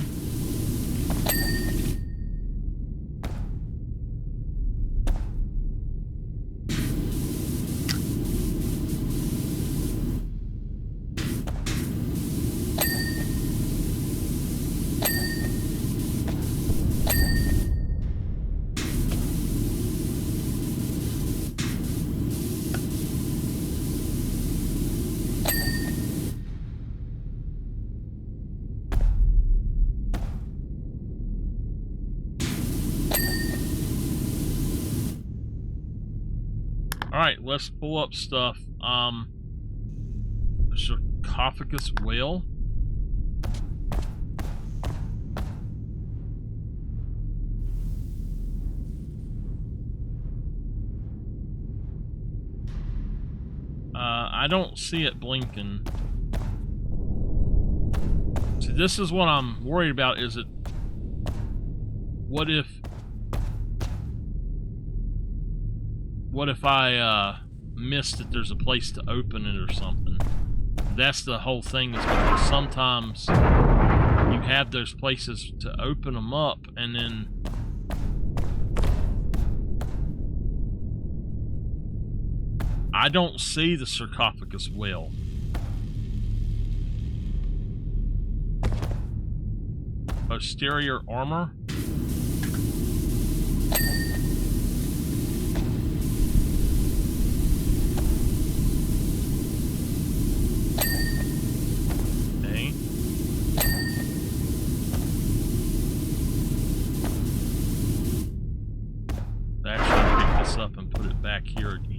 Alright, let's pull up stuff. Sarcophagus whale. I don't see it blinking. So this is what I'm worried about, is it... What if I missed that there's a place to open it or something? That's the whole thing, is because sometimes you have those places to open them up and then I don't see the sarcophagus whale. Posterior armor. Okay. Actually pick this up and put it back here again.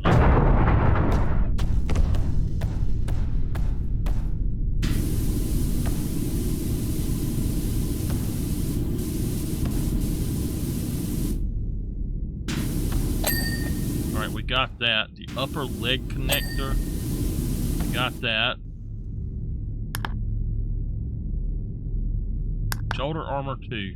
got that. The upper leg connector, we got that. Shoulder armor 2.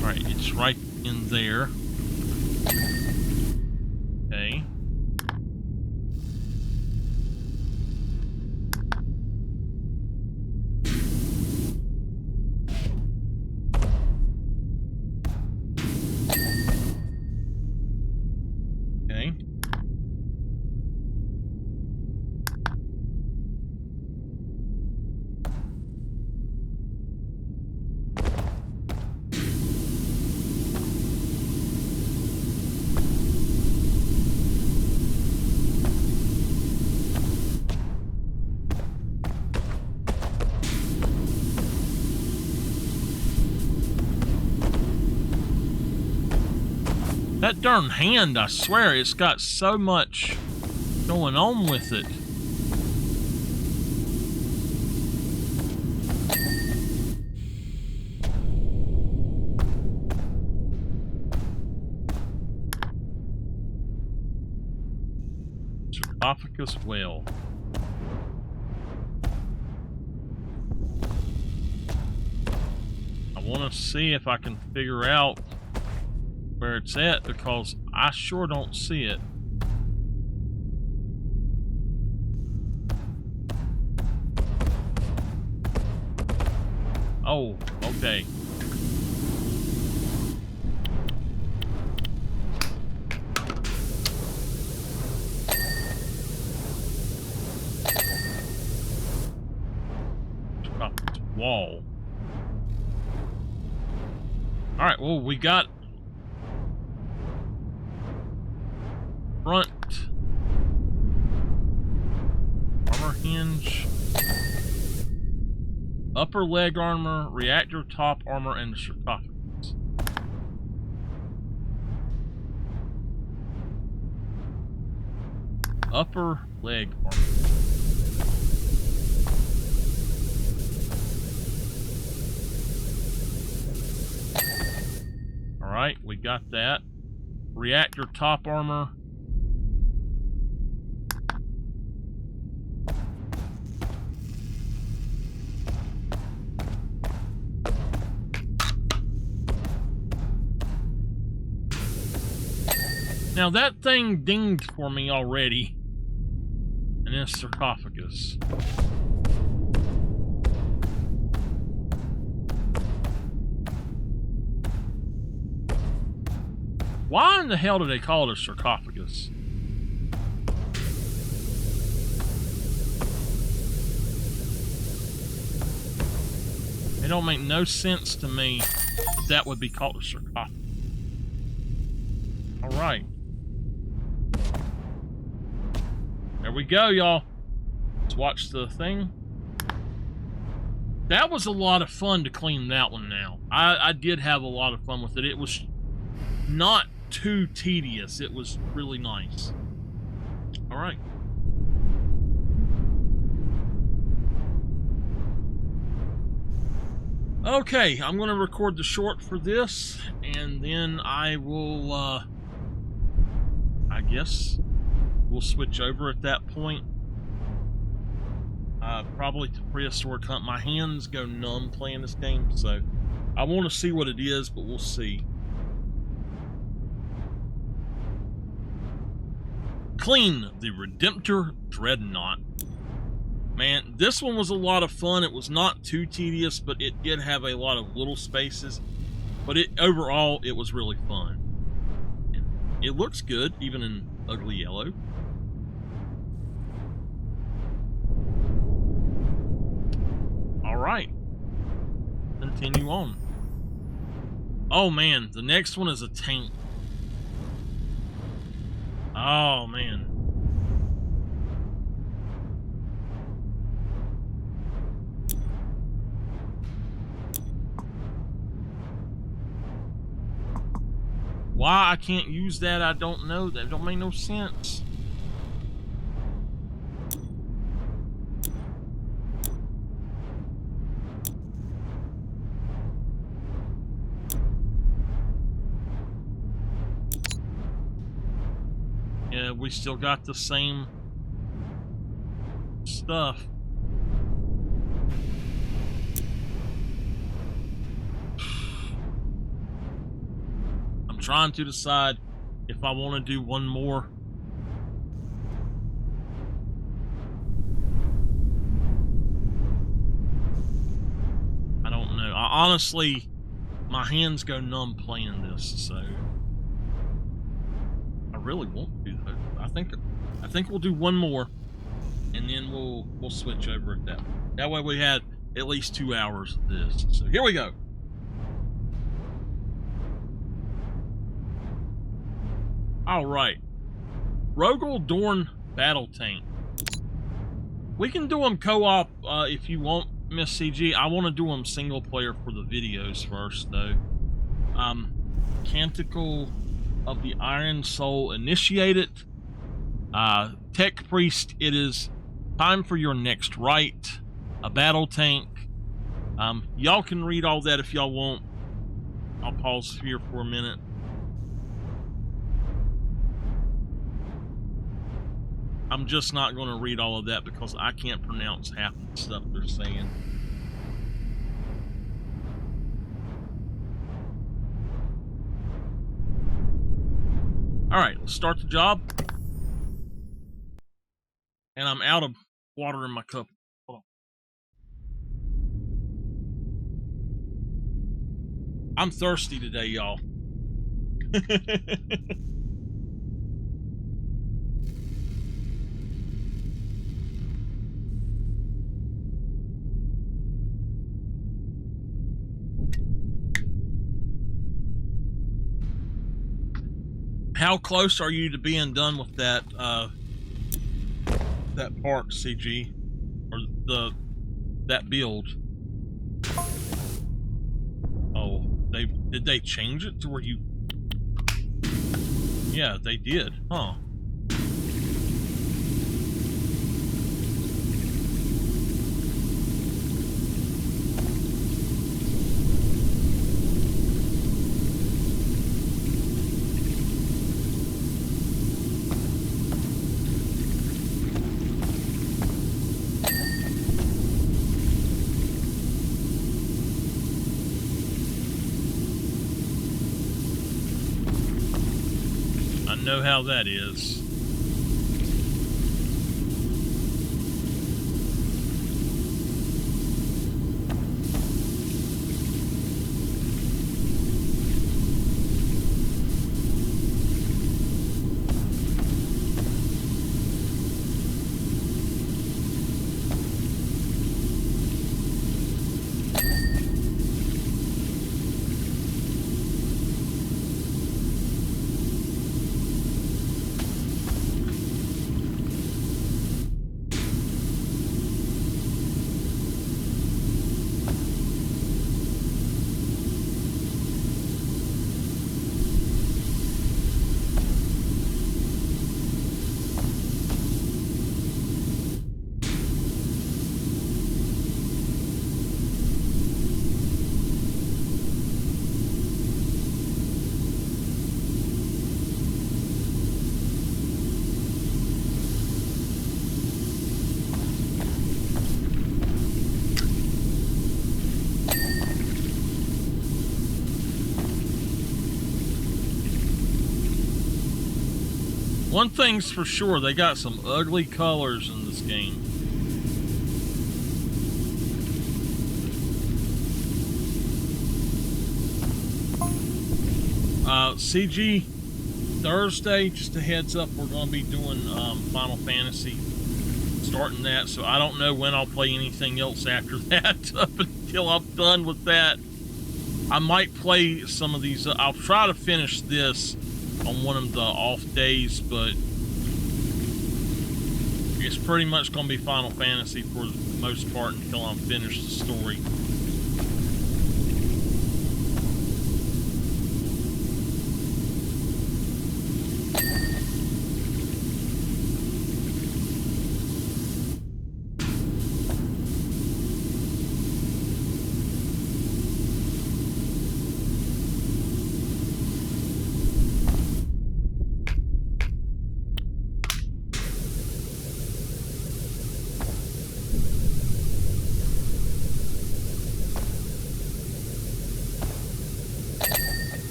Alright, it's right in there. Okay. Okay. That darn hand, I swear, it's got so much going on with it. Sarcophagus well. I want to see if I can figure out where it's at, because I sure don't see it. Oh, okay. Wall. All right, well, we got front armor hinge, upper leg armor, reactor top armor, and sarcophagus. Upper leg armor. All right, we got that. Reactor top armor. Now that thing dinged for me already. And then sarcophagus. Why in the hell do they call it a sarcophagus? It don't make no sense to me that that would be called a sarcophagus. All right. There we go, y'all. Let's watch the thing. That was a lot of fun to clean that one now. I did have a lot of fun with it. It was not too tedious. It was really nice. All right. Okay, I'm going to record the short for this, and then I will, I guess we'll switch over at that point. Probably to prehistoric hunt. My hands go numb playing this game, so I want to see what it is, but we'll see. Clean the Redemptor Dreadnought. Man, this one was a lot of fun. It was not too tedious, but it did have a lot of little spaces. But overall, it was really fun. It looks good, even in ugly yellow. All right. Continue on. Oh, man. The next one is a tank. Oh, man. Why I can't use that, I don't know. That don't make no sense. Yeah, we still got the same stuff. I'm trying to decide if I want to do one more. I don't know. Honestly, my hands go numb playing this, so I really won't do that. I think we'll do one more, and then we'll switch over at that. That way we had at least 2 hours of this. So here we go. All right, Rogel Dorn Battle Tank. We can do them co-op if you want, Miss CG. I want to do them single player for the videos first, though. Canticle of the Iron Soul initiated. Tech Priest, it is time for your next rite. A battle tank. Y'all can read all that if y'all want. I'll pause here for a minute. I'm just not going to read all of that because I can't pronounce half of the stuff they're saying. All right, let's start the job. And I'm out of water in my cup. Hold on. I'm thirsty today, y'all. How close are you to being done with that that part, CG, or that build? Oh, did they change it to where you? Yeah, they did, huh? Know how that is. One thing's for sure, they got some ugly colors in this game. CG, Thursday, just a heads up, we're going to be doing Final Fantasy, starting that, so I don't know when I'll play anything else after that, up until I'm done with that. I might play some of these, I'll try to finish this on one of the off days, but it's pretty much going to be Final Fantasy for the most part until I'm finished the story.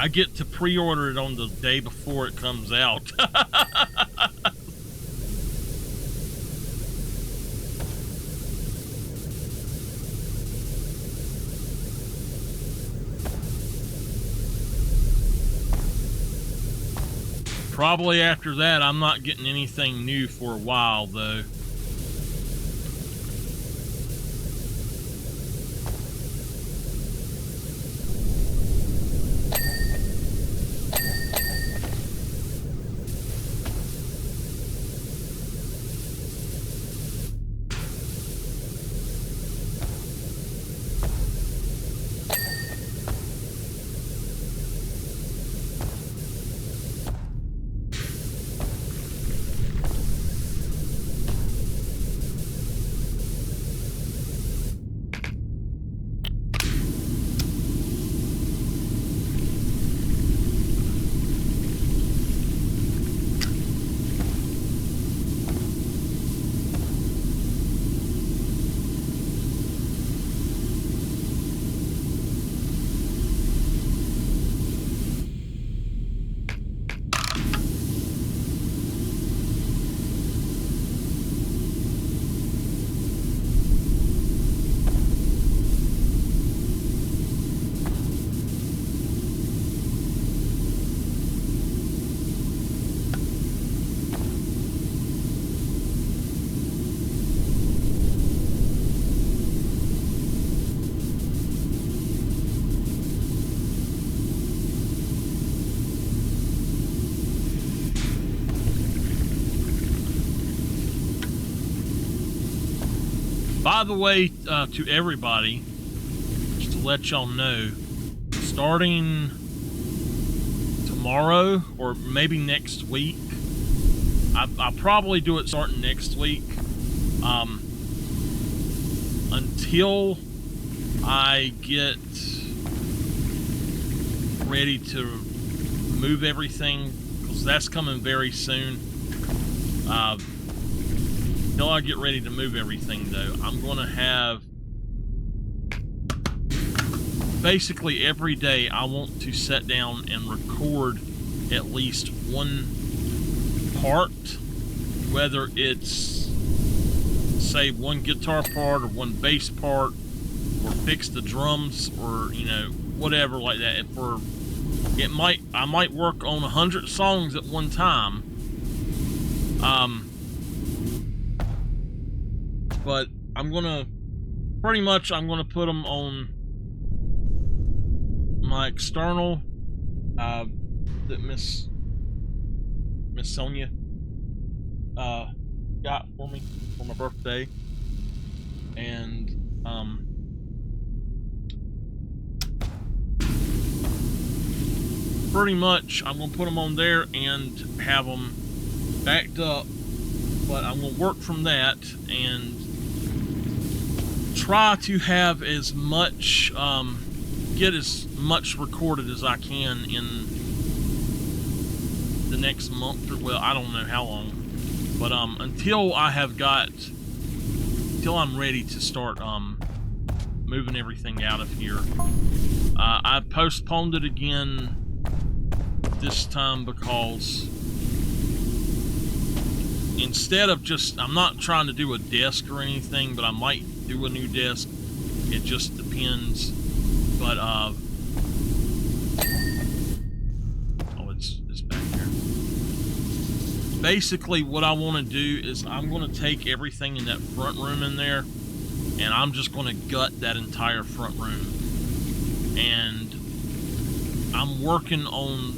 I get to pre-order it on the day before it comes out. Probably after that, I'm not getting anything new for a while, though. By the way, to everybody, just to let y'all know, starting tomorrow or maybe next week, I'll probably do it starting next week, until I get ready to move everything, because that's coming very soon. Until I get ready to move everything, though, I'm going to have, basically every day I want to sit down and record at least one part, whether it's, say, one guitar part or one bass part, or fix the drums, or, you know, whatever like that. I might work on 100 songs at one time. But I'm gonna put them on my external that Miss Sonia got for me for my birthday, and pretty much I'm gonna put them on there and have them backed up. But I'm gonna work from that and try to have as much, get as much recorded as I can in the next month, or, well, I don't know how long, but until I'm ready to start moving everything out of here. I postponed it again this time because instead of I'm not trying to do a desk or anything, but I might do a new desk. It just depends. But oh, it's back here. Basically, what I want to do is I'm going to take everything in that front room in there, and I'm just going to gut that entire front room. And I'm working on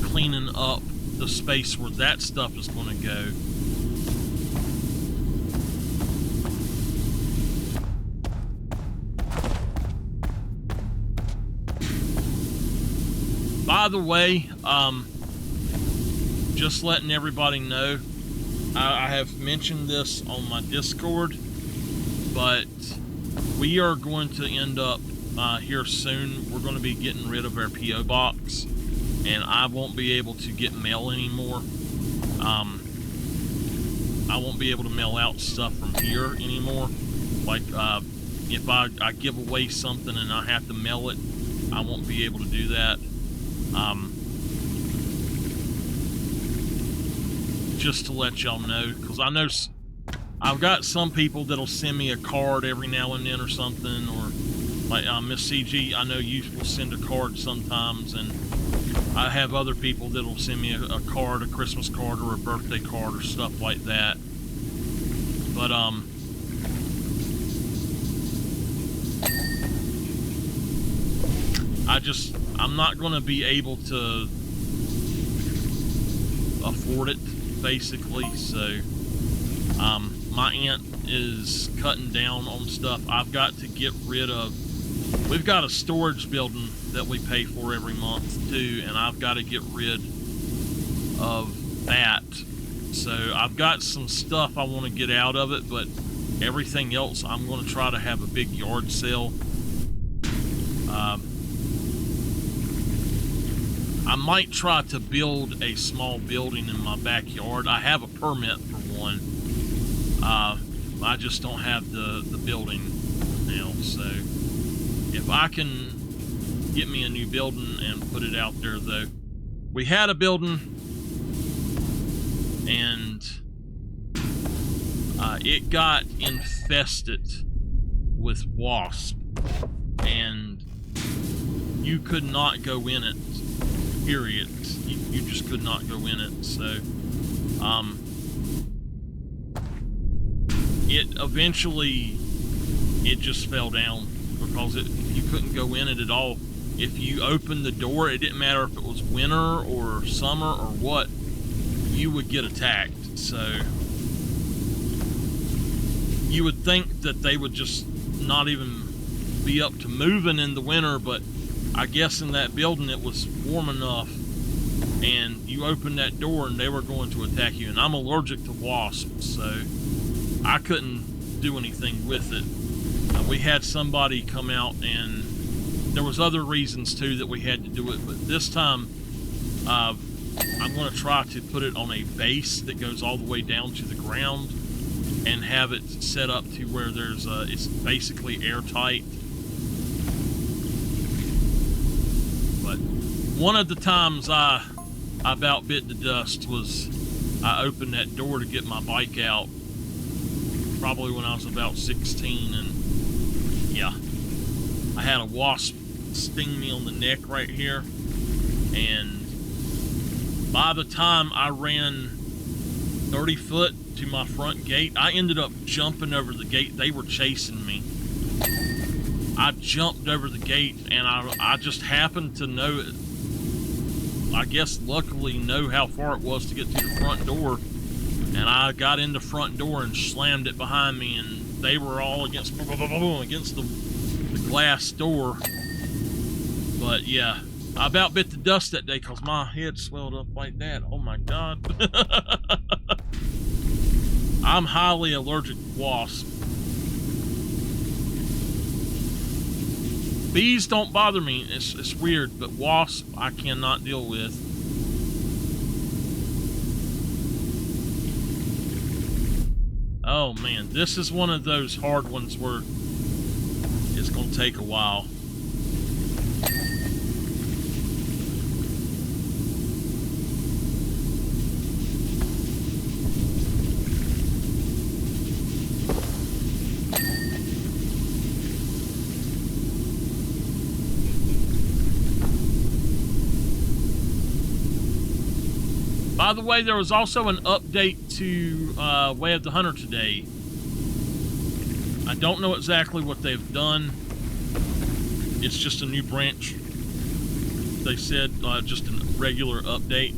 cleaning up the space where that stuff is going to go. By the way, just letting everybody know, I have mentioned this on my Discord, but we are going to end up here soon. We're going to be getting rid of our P.O. box, and I won't be able to get mail anymore. I won't be able to mail out stuff from here anymore. Like, if I give away something and I have to mail it, I won't be able to do that. Just to let y'all know, because I know I've got some people that'll send me a card every now and then or something, or like Miss CG, I know you will send a card sometimes, and I have other people that'll send me a card, a Christmas card or a birthday card or stuff like that. But I'm not going to be able to afford it, basically. So my aunt is cutting down on stuff. I've got to get rid of, we've got a storage building that we pay for every month too, and I've got to get rid of that. So I've got some stuff I want to get out of it, but everything else I'm going to try to have a big yard sale. I might try to build a small building in my backyard. I have a permit for one. I just don't have the building now. So if I can get me a new building and put it out there, though. We had a building, and it got infested with wasps, and you could not go in it. Period. You just could not go in it. So it eventually just fell down because you couldn't go in it at all. If you opened the door, it didn't matter if it was winter or summer or what, you would get attacked. So you would think that they would just not even be up to moving in the winter, but I guess in that building it was warm enough, and you opened that door and they were going to attack you. And I'm allergic to wasps, so I couldn't do anything with it. We had somebody come out, and there was other reasons too that we had to do it, but this time I'm going to try to put it on a base that goes all the way down to the ground and have it set up to where there's it's basically airtight. But one of the times I about bit the dust was I opened that door to get my bike out, probably when I was about 16, and yeah, I had a wasp sting me on the neck right here, and by the time I ran 30 foot to my front gate, I ended up jumping over the gate. They were chasing me. I jumped over the gate, and I just happened to know it. I guess luckily know how far it was to get to the front door, and I got in the front door and slammed it behind me, and they were all against the glass door. But yeah, I about bit the dust that day because my head swelled up like that. Oh my God. I'm highly allergic to wasps. Bees don't bother me. It's weird, but wasps I cannot deal with. Oh man, this is one of those hard ones where it's going to take a while. By the way, there was also an update to Way of the Hunter today. I don't know exactly what they've done. It's just a new branch. They said just a regular update.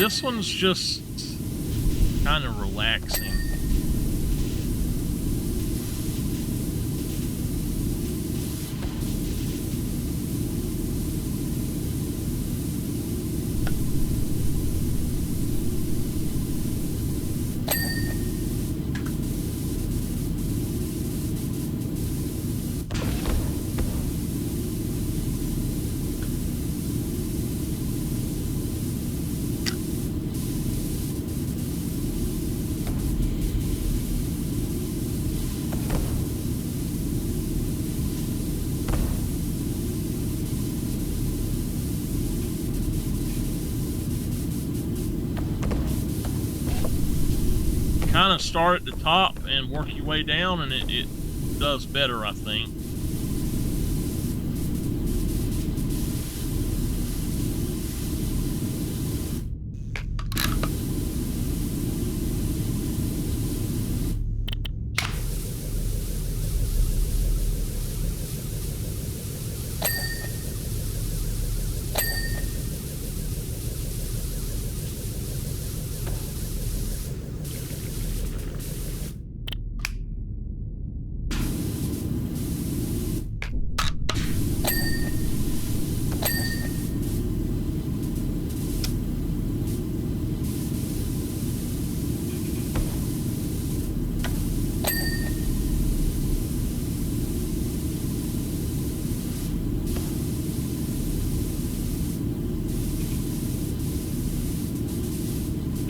this one's just kind of relaxing. Kind of start at the top and work your way down, and it does better, I think.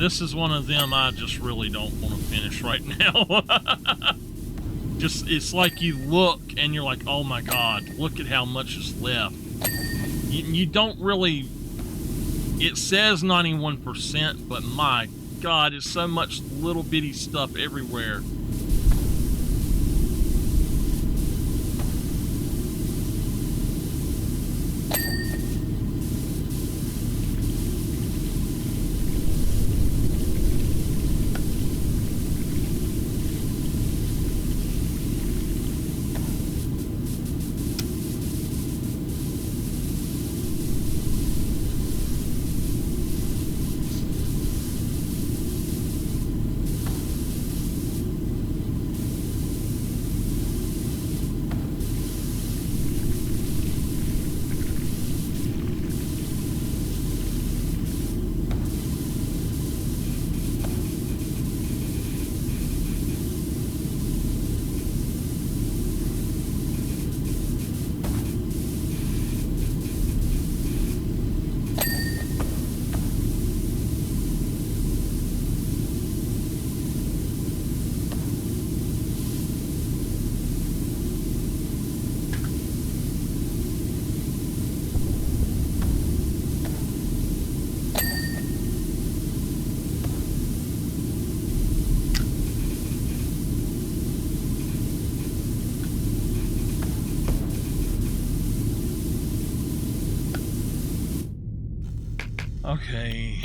This is one of them I just really don't want to finish right now. Just, it's like you look and you're like, oh my god, look at how much is left. You don't really... It says 91%, but my god, it's so much little bitty stuff everywhere. Okay.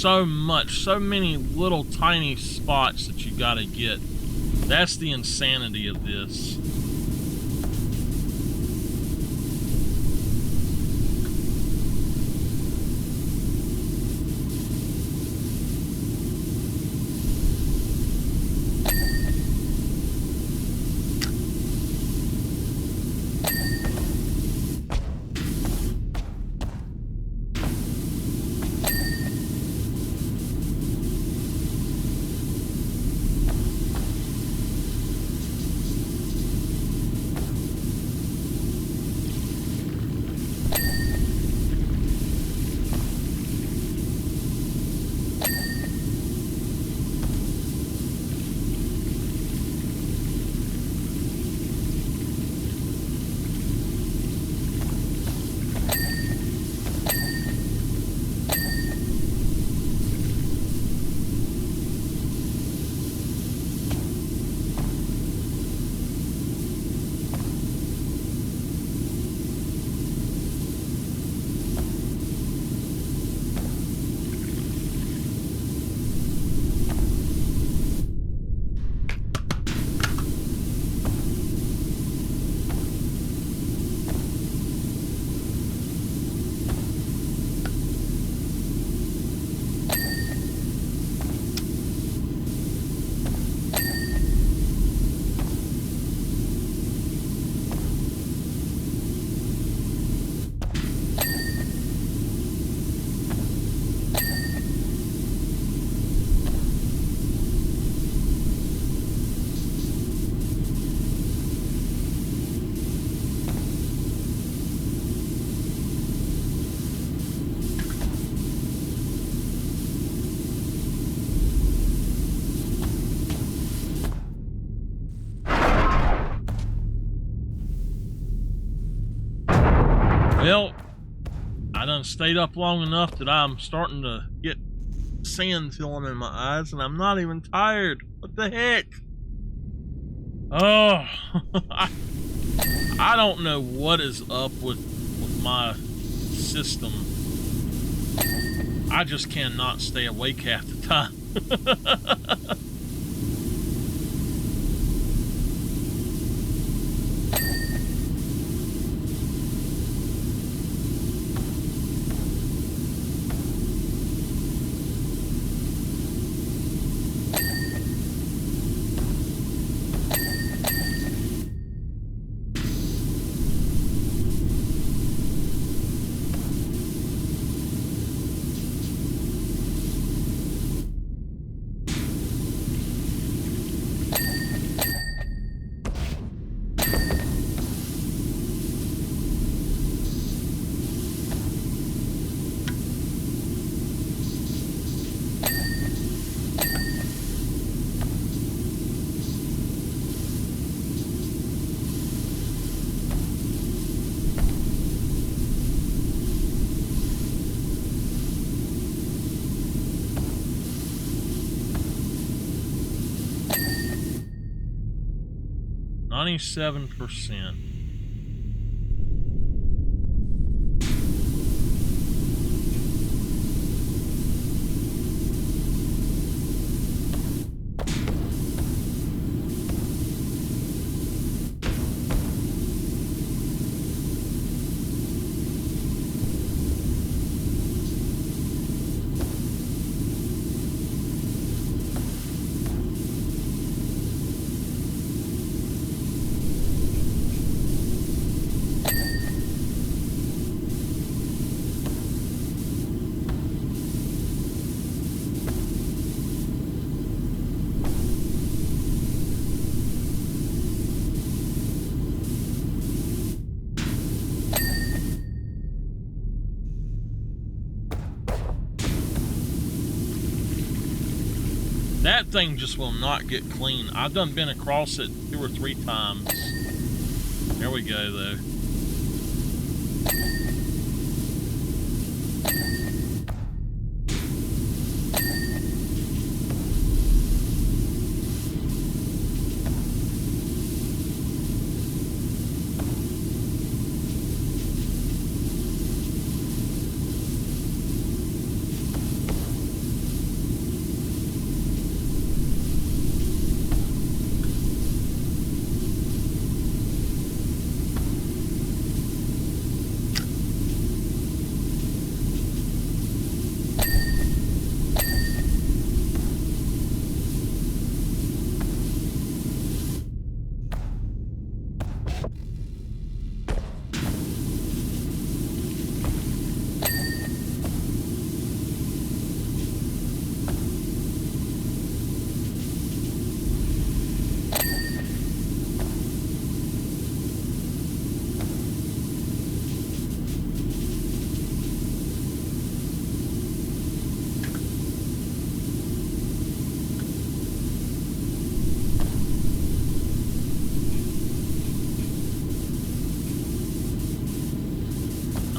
so much, so many little tiny spots that you gotta get. That's the insanity of this. Well, I done stayed up long enough that I'm starting to get sand filling in my eyes, and I'm not even tired. What the heck? Oh, I don't know what is up with my system. I just cannot stay awake half the time. %. That thing just will not get clean. I've done been across it 2 or 3 times. There we go, though.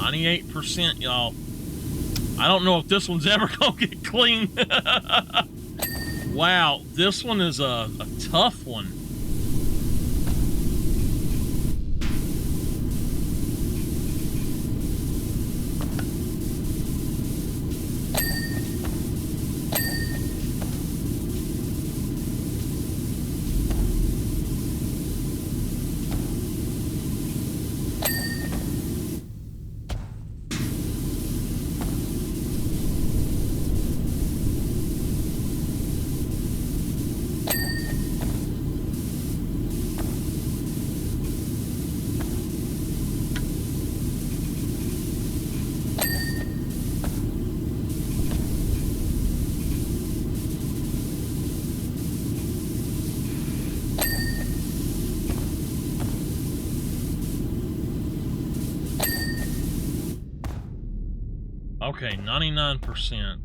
98%, y'all. I don't know if this one's ever gonna get clean. Wow, this one is a tough one. Okay, 99%.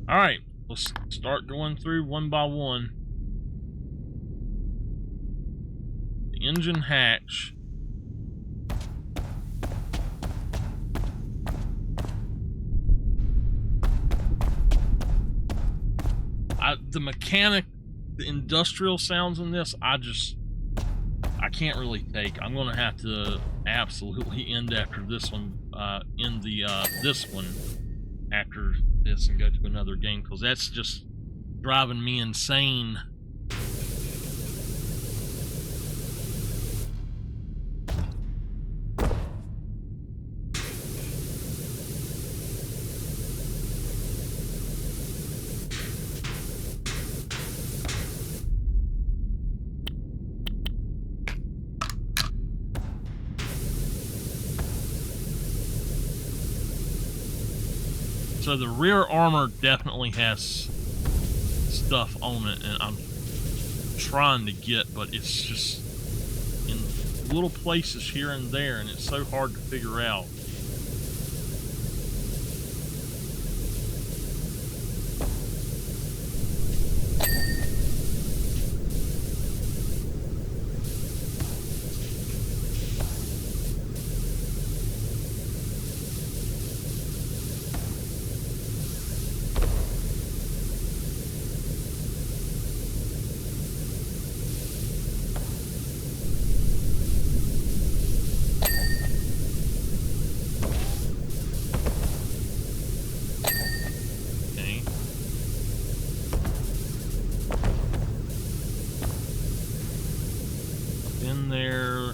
All right, let's start going through one by one. The engine hatch. The mechanic, the industrial sounds in this, I can't really take. I'm gonna have to absolutely end after this one, this one after this and go to another game, because that's just driving me insane. So the rear armor definitely has stuff on it, and I'm trying to get, but it's just in little places here and there, and it's so hard to figure out. In there.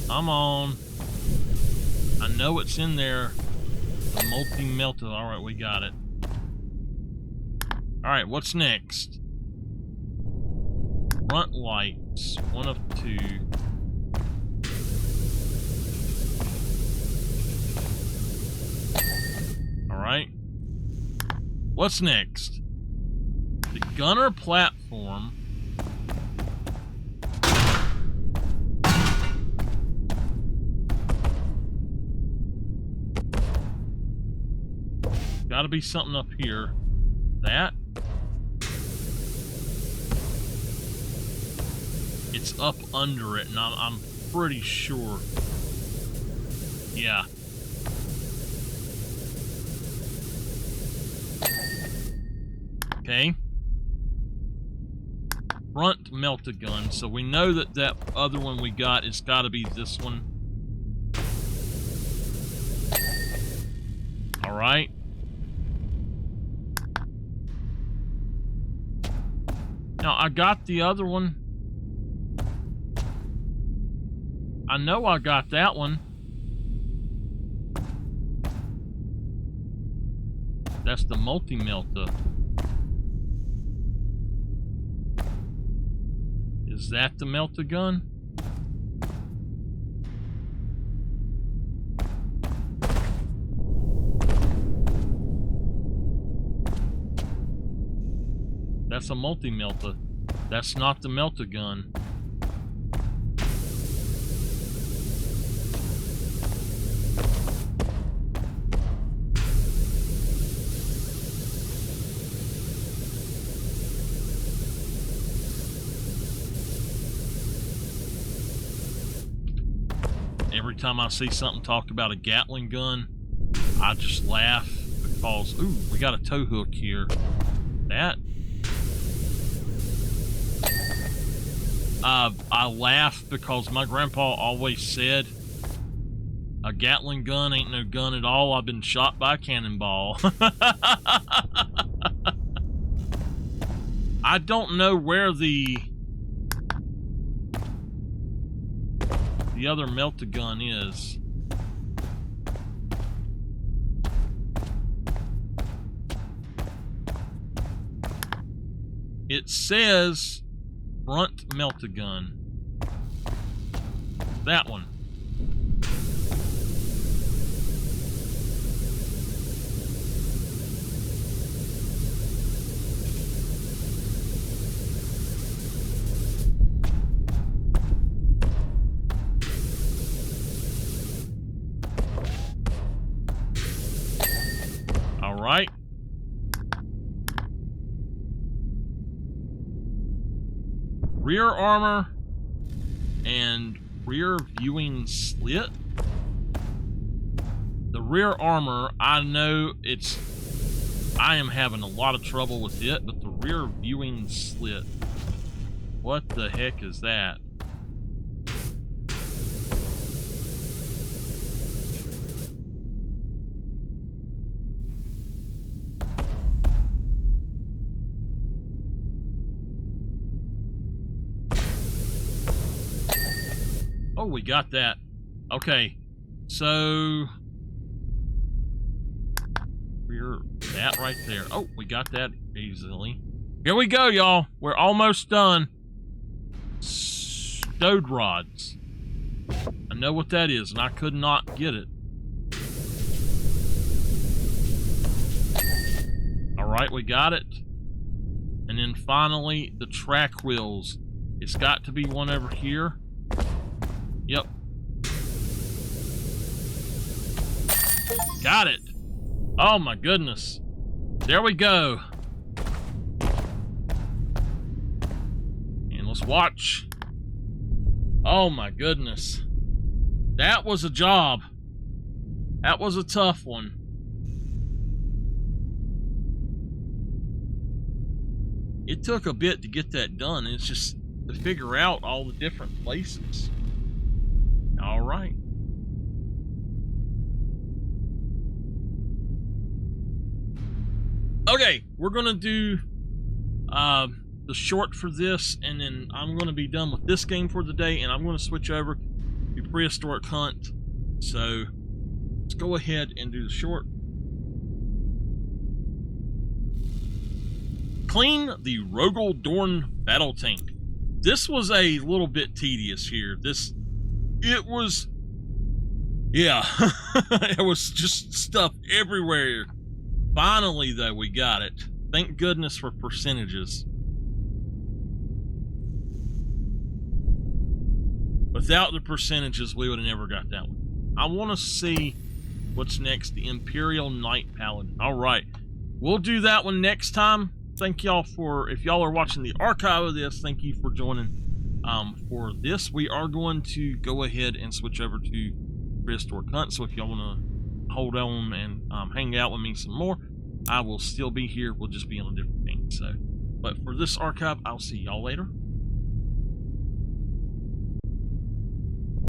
Come on. I know it's in there. The multi-melted. Alright, we got it. Alright, what's next? Front lights. One of two. Alright. What's next? The gunner platform. Gotta be something up here. That? It's up under it, and I'm pretty sure. Yeah. Okay. Front melta gun. So we know that that other one we got, it's gotta be this one. All right. Now, I got the other one. I know I got that one. That's the multi-melter. Is that the melter gun? That's a multi-melter. That's not the melter gun. Every time I see something talk about a Gatling gun, I just laugh because, ooh, we got a tow hook here. That I laugh because my grandpa always said a Gatling gun ain't no gun at all. I've been shot by a cannonball. I don't know where the other melter gun is. It says front melter gun. That one. All right. Rear armor and rear viewing slit. The rear armor, I know I am having a lot of trouble with it, but the rear viewing slit, what the heck is that? Oh, we got that. Okay, so that right there. Oh, we got that easily. Here we go, y'all. We're almost done. Stowed rods. I know what that is, and I could not get it. All right, we got it. And then finally, the track wheels. It's got to be one over here. Yep. Got it. Oh my goodness. There we go. And let's watch. Oh my goodness. That was a job. That was a tough one. It took a bit to get that done. It's just to figure out all the different places. All right. Okay, we're gonna do the short for this, and then I'm gonna be done with this game for the day, and I'm gonna switch over to Prehistoric Hunt. So let's go ahead and do the short. Clean the Rogel Dorn battle tank. This was a little bit tedious here. It was, yeah, it was just stuff everywhere. Finally, though, we got it. Thank goodness for percentages. Without the percentages, we would have never got that one. I want to see what's next. The Imperial Knight Paladin. All right. We'll do that one next time. Thank y'all for, if y'all are watching the archive of this, thank you for joining. For this, we are going to go ahead and switch over to Prehistoric Hunt. So if y'all want to hold on and hang out with me some more, I will still be here. We'll just be on a different thing. So, but for this archive, I'll see y'all later.